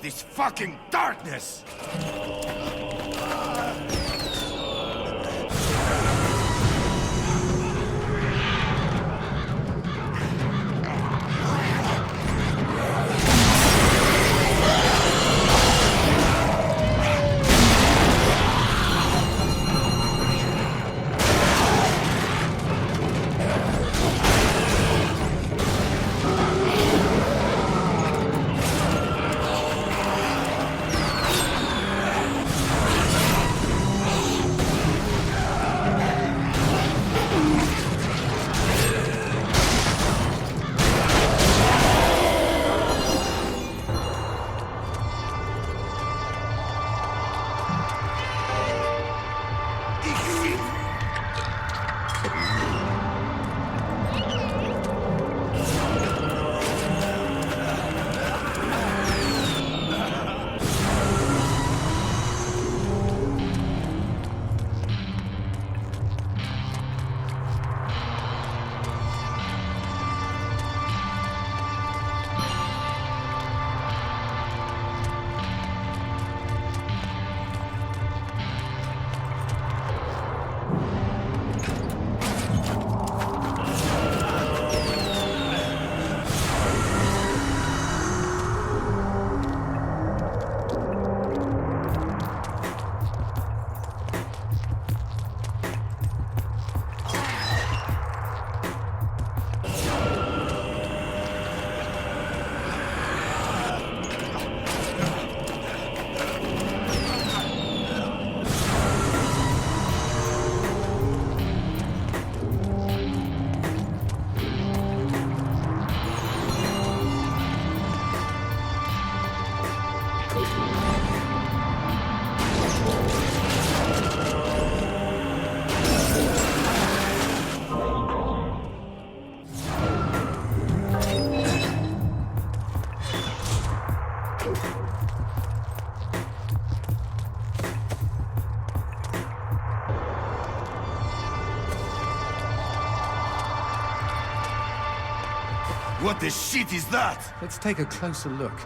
This fucking darkness! What the shit is that? Let's take a closer look.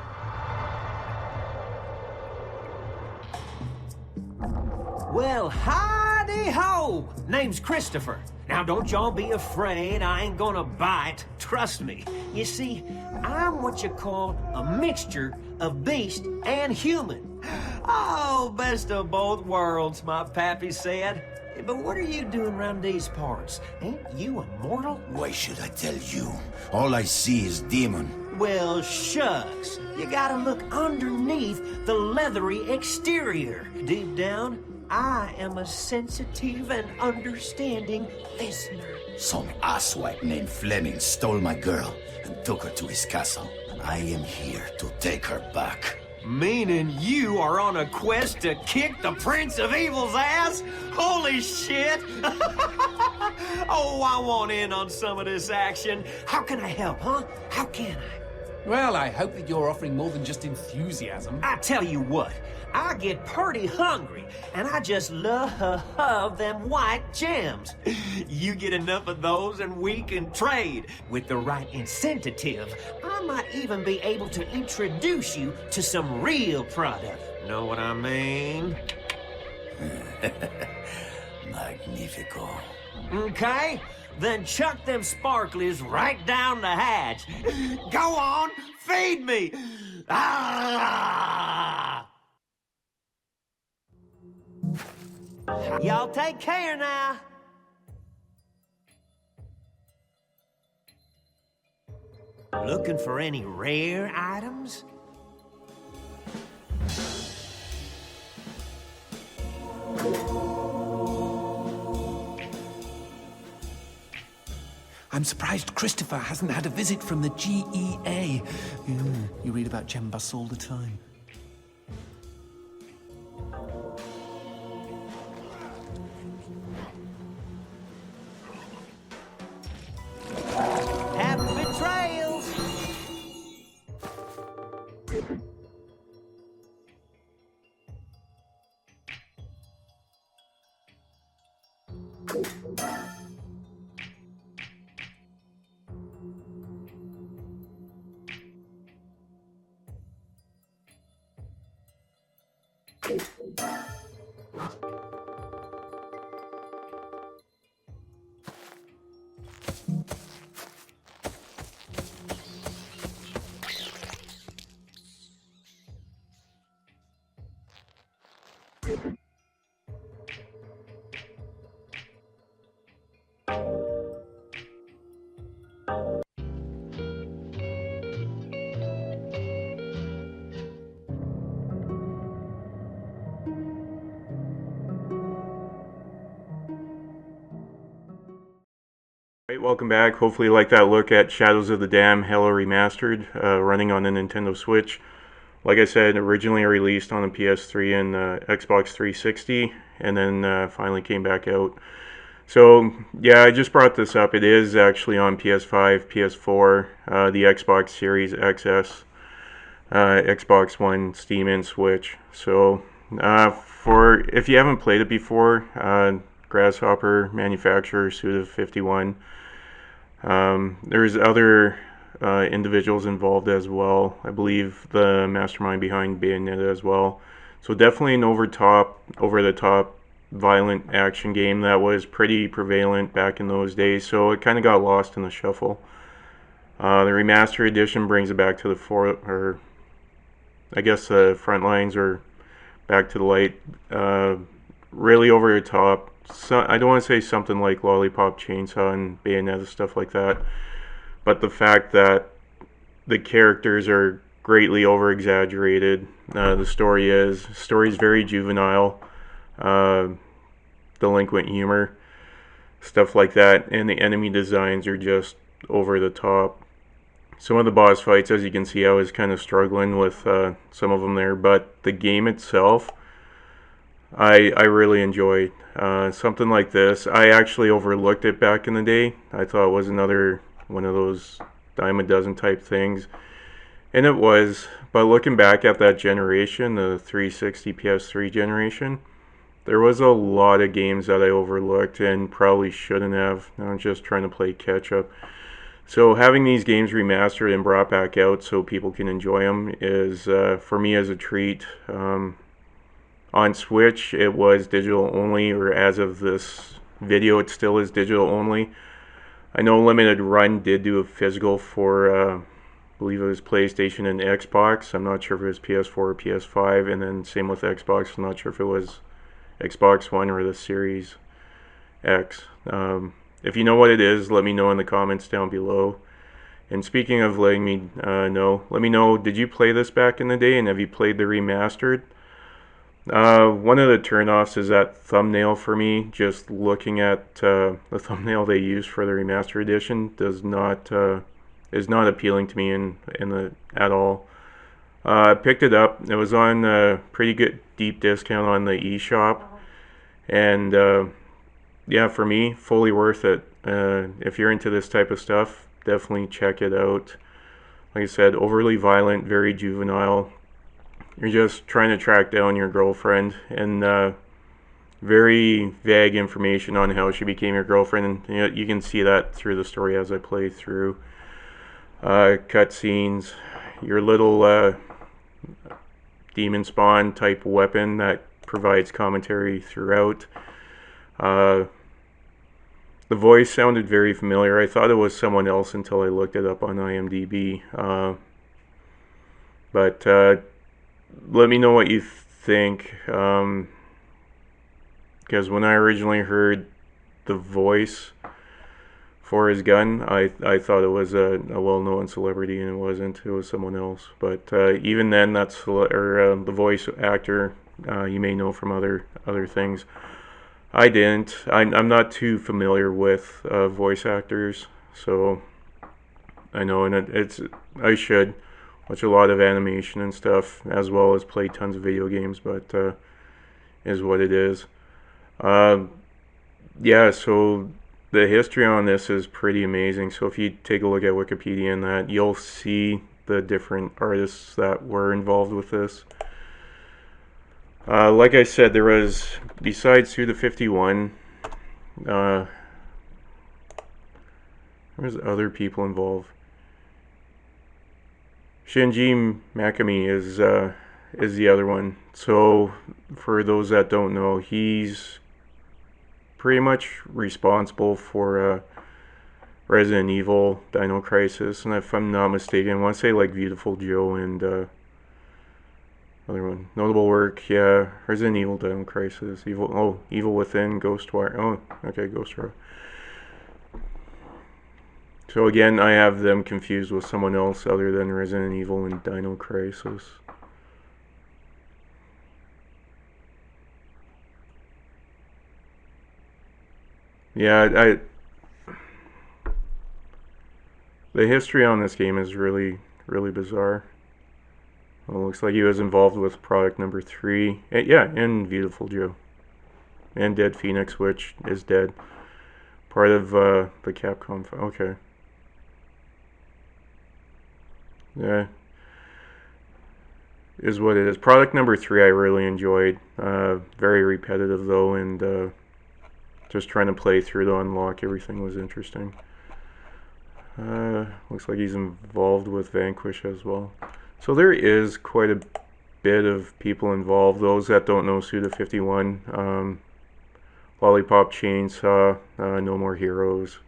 Well, howdy-ho! Name's Christopher. Now, don't y'all be afraid. I ain't gonna bite. Trust me. You see, I'm what you call a mixture of beast and human. Oh, best of both worlds, my pappy said. But what are you doing around these parts? Ain't you a mortal? Why should I tell you? All I see is demon. Well, shucks. You gotta look underneath the leathery exterior. Deep down, I am a sensitive and understanding listener. Some asswipe named Fleming stole my girl and took her to his castle. I am here to take her back. Meaning you are on a quest to kick the Prince of Evil's ass? Holy shit! Oh, I want in on some of this action. How can I help, huh? How can I? Well, I hope that you're offering more than just enthusiasm. I tell you what, I get pretty hungry, and I just love them white gems. You get enough of those and we can trade. With the right incentive, I might even be able to introduce you to some real product. Know what I mean? Magnifico. Okay, then chuck them sparklies right down the hatch. Go on, feed me! Ah! Y'all take care now. Looking for any rare items? I'm surprised Christopher hasn't had a visit from the GEA. You read about gem busts all the time. Happy trails! Right, welcome back. Hopefully you like that look at Shadows of the Damned Hella Remastered, running on the Nintendo Switch. Like I said, originally released on the PS3 and Xbox 360, and then finally came back out. So, yeah, I just brought this up. It is actually on PS5, PS4, the Xbox Series XS, Xbox One, Steam, and Switch. So, for if you haven't played it before, Grasshopper manufacturer, Suda51. There's other individuals involved as well. I believe the mastermind behind Bayonetta as well. So definitely an over-the-top violent action game that was pretty prevalent back in those days. So it kind of got lost in the shuffle. The remastered edition brings it back to the the front lines, or back to the light. Really over the top. So, I don't want to say something like Lollipop Chainsaw and Bayonetta, stuff like that, but the fact that the characters are greatly over exaggerated. The story is very juvenile, delinquent humor, stuff like that, and the enemy designs are just over the top. Some of the boss fights, as you can see, I was kind of struggling with some of them there, but the game itself, I really enjoyed. Something like this, I actually overlooked it back in the day. I thought it was another one of those dime a dozen type things, and it was. But looking back at that generation, the 360 PS3 generation, there was a lot of games that I overlooked and probably shouldn't have. I'm just trying to play catch up. So having these games remastered and brought back out so people can enjoy them is, for me, as a treat. On Switch, it was digital only, or as of this video, it still is digital only. I know Limited Run did do a physical for, I believe it was PlayStation and Xbox. I'm not sure if it was PS4 or PS5, and then same with Xbox. I'm not sure if it was Xbox One or the Series X. If you know what it is, let me know in the comments down below. And speaking of letting me know, let me know, did you play this back in the day, and have you played the remastered? One of the turnoffs is that thumbnail for me. Just looking at the thumbnail they used for the remastered edition is not appealing to me at all. I picked it up. It was on a pretty good deep discount on the eShop, and yeah, for me, fully worth it. If you're into this type of stuff, definitely check it out. Like I said, overly violent, very juvenile. You're just trying to track down your girlfriend, and very vague information on how she became your girlfriend. And you can see that through the story as I play through. Cutscenes, your little demon spawn type weapon that provides commentary throughout. The voice sounded very familiar. I thought it was someone else until I looked it up on IMDb. But let me know what you think, because when I originally heard the voice for his gun, I thought it was a well-known celebrity, and it wasn't. It was someone else. But even then, the voice actor you may know from other things. I didn't. I'm not too familiar with voice actors, so I know, and I should watch a lot of animation and stuff, as well as play tons of video games, but is what it is. Yeah, so the history on this is pretty amazing. So if you take a look at Wikipedia and that, you'll see the different artists that were involved with this. Like I said, there was, besides Suda51, there was other people involved. Shinji Mikami is the other one. So for those that don't know, he's pretty much responsible for Resident Evil, Dino Crisis, and if I'm not mistaken, I want to say like Beautiful Joe and other one. Notable work, yeah, Resident Evil, Dino Crisis, Evil Within, Ghostwire. Oh, okay, Ghostwire. So again, I have them confused with someone else other than Resident Evil and Dino Crisis. Yeah, the history on this game is really, really bizarre. Well, it looks like he was involved with product number 3. Yeah, and Beautiful Joe. And Dead Phoenix, which is dead. Part of the Capcom. Okay. Yeah, is what it is. Product number 3 I really enjoyed. Very repetitive though, and just trying to play through to unlock everything was interesting. Looks like he's involved with Vanquish as well. So there is quite a bit of people involved. Those that don't know Suda51, Lollipop Chainsaw, No More Heroes,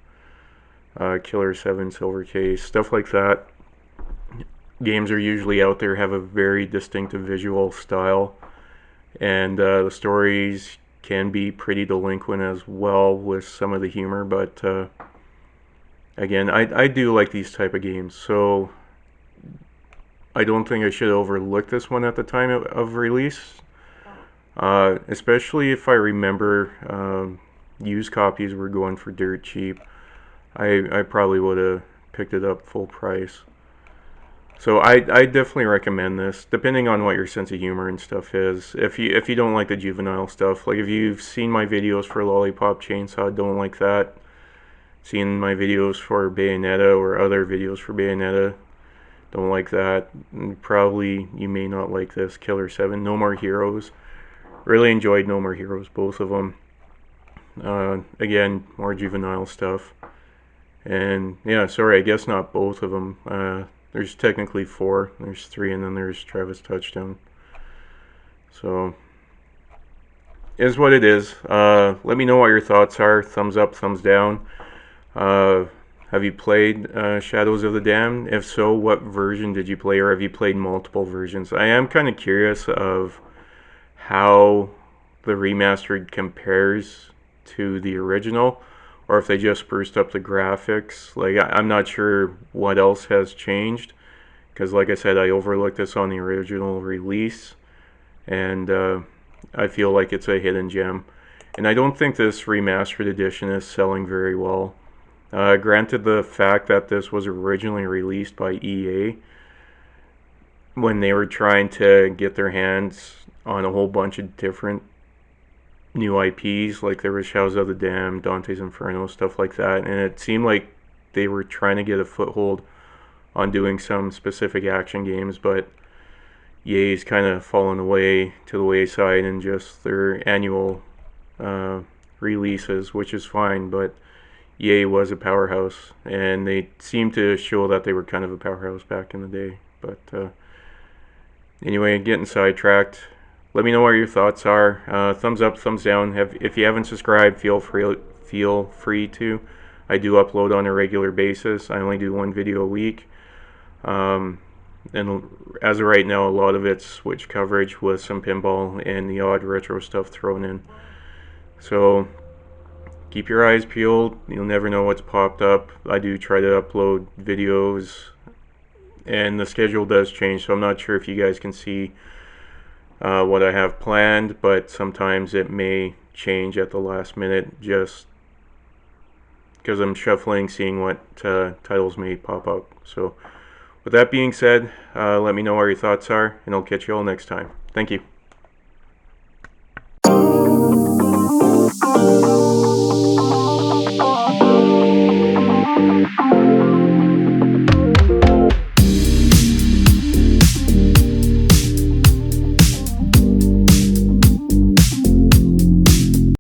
Killer 7, Silver Case, stuff like that. Games are usually out there, have a very distinctive visual style, and the stories can be pretty delinquent as well with some of the humor, but again, I do like these type of games, so I don't think I should overlook this one at the time of release, especially if I remember used copies were going for dirt cheap. I probably would have picked it up full price. So I definitely recommend this, depending on what your sense of humor and stuff is. If you don't like the juvenile stuff, like if you've seen my videos for Lollipop Chainsaw, don't like that. Seen my videos for Bayonetta or other videos for Bayonetta, don't like that. Probably you may not like this. Killer 7, No More Heroes. Really enjoyed No More Heroes, both of them. Again, more juvenile stuff. And yeah, sorry, I guess not both of them. There's technically four. There's three, and then there's Travis Touchdown. So, is what it is. Let me know what your thoughts are. Thumbs up, thumbs down. Have you played Shadows of the Damned? If so, what version did you play, or have you played multiple versions? I am kind of curious of how the remastered compares to the original, or if they just spruced up the graphics. Like, I'm not sure what else has changed, because like I said, I overlooked this on the original release, and I feel like it's a hidden gem. And I don't think this remastered edition is selling very well. Granted, the fact that this was originally released by EA when they were trying to get their hands on a whole bunch of different new IPs, like there was Shadows of the Damned, Dante's Inferno, stuff like that, and it seemed like they were trying to get a foothold on doing some specific action games, but EA's kind of fallen away to the wayside in just their annual releases, which is fine, but EA was a powerhouse, and they seemed to show that they were kind of a powerhouse back in the day. But anyway, getting sidetracked. Let me know what your thoughts are. Thumbs up, thumbs down. If you haven't subscribed, feel free to. I do upload on a regular basis. I only do one video a week. And as of right now, a lot of it's Switch coverage with some pinball and the odd retro stuff thrown in. So keep your eyes peeled. You'll never know what's popped up. I do try to upload videos, and the schedule does change, so I'm not sure if you guys can see what I have planned, but sometimes it may change at the last minute just because I'm shuffling, seeing what titles may pop up. So with that being said, let me know what your thoughts are, and I'll catch you all next time. Thank you.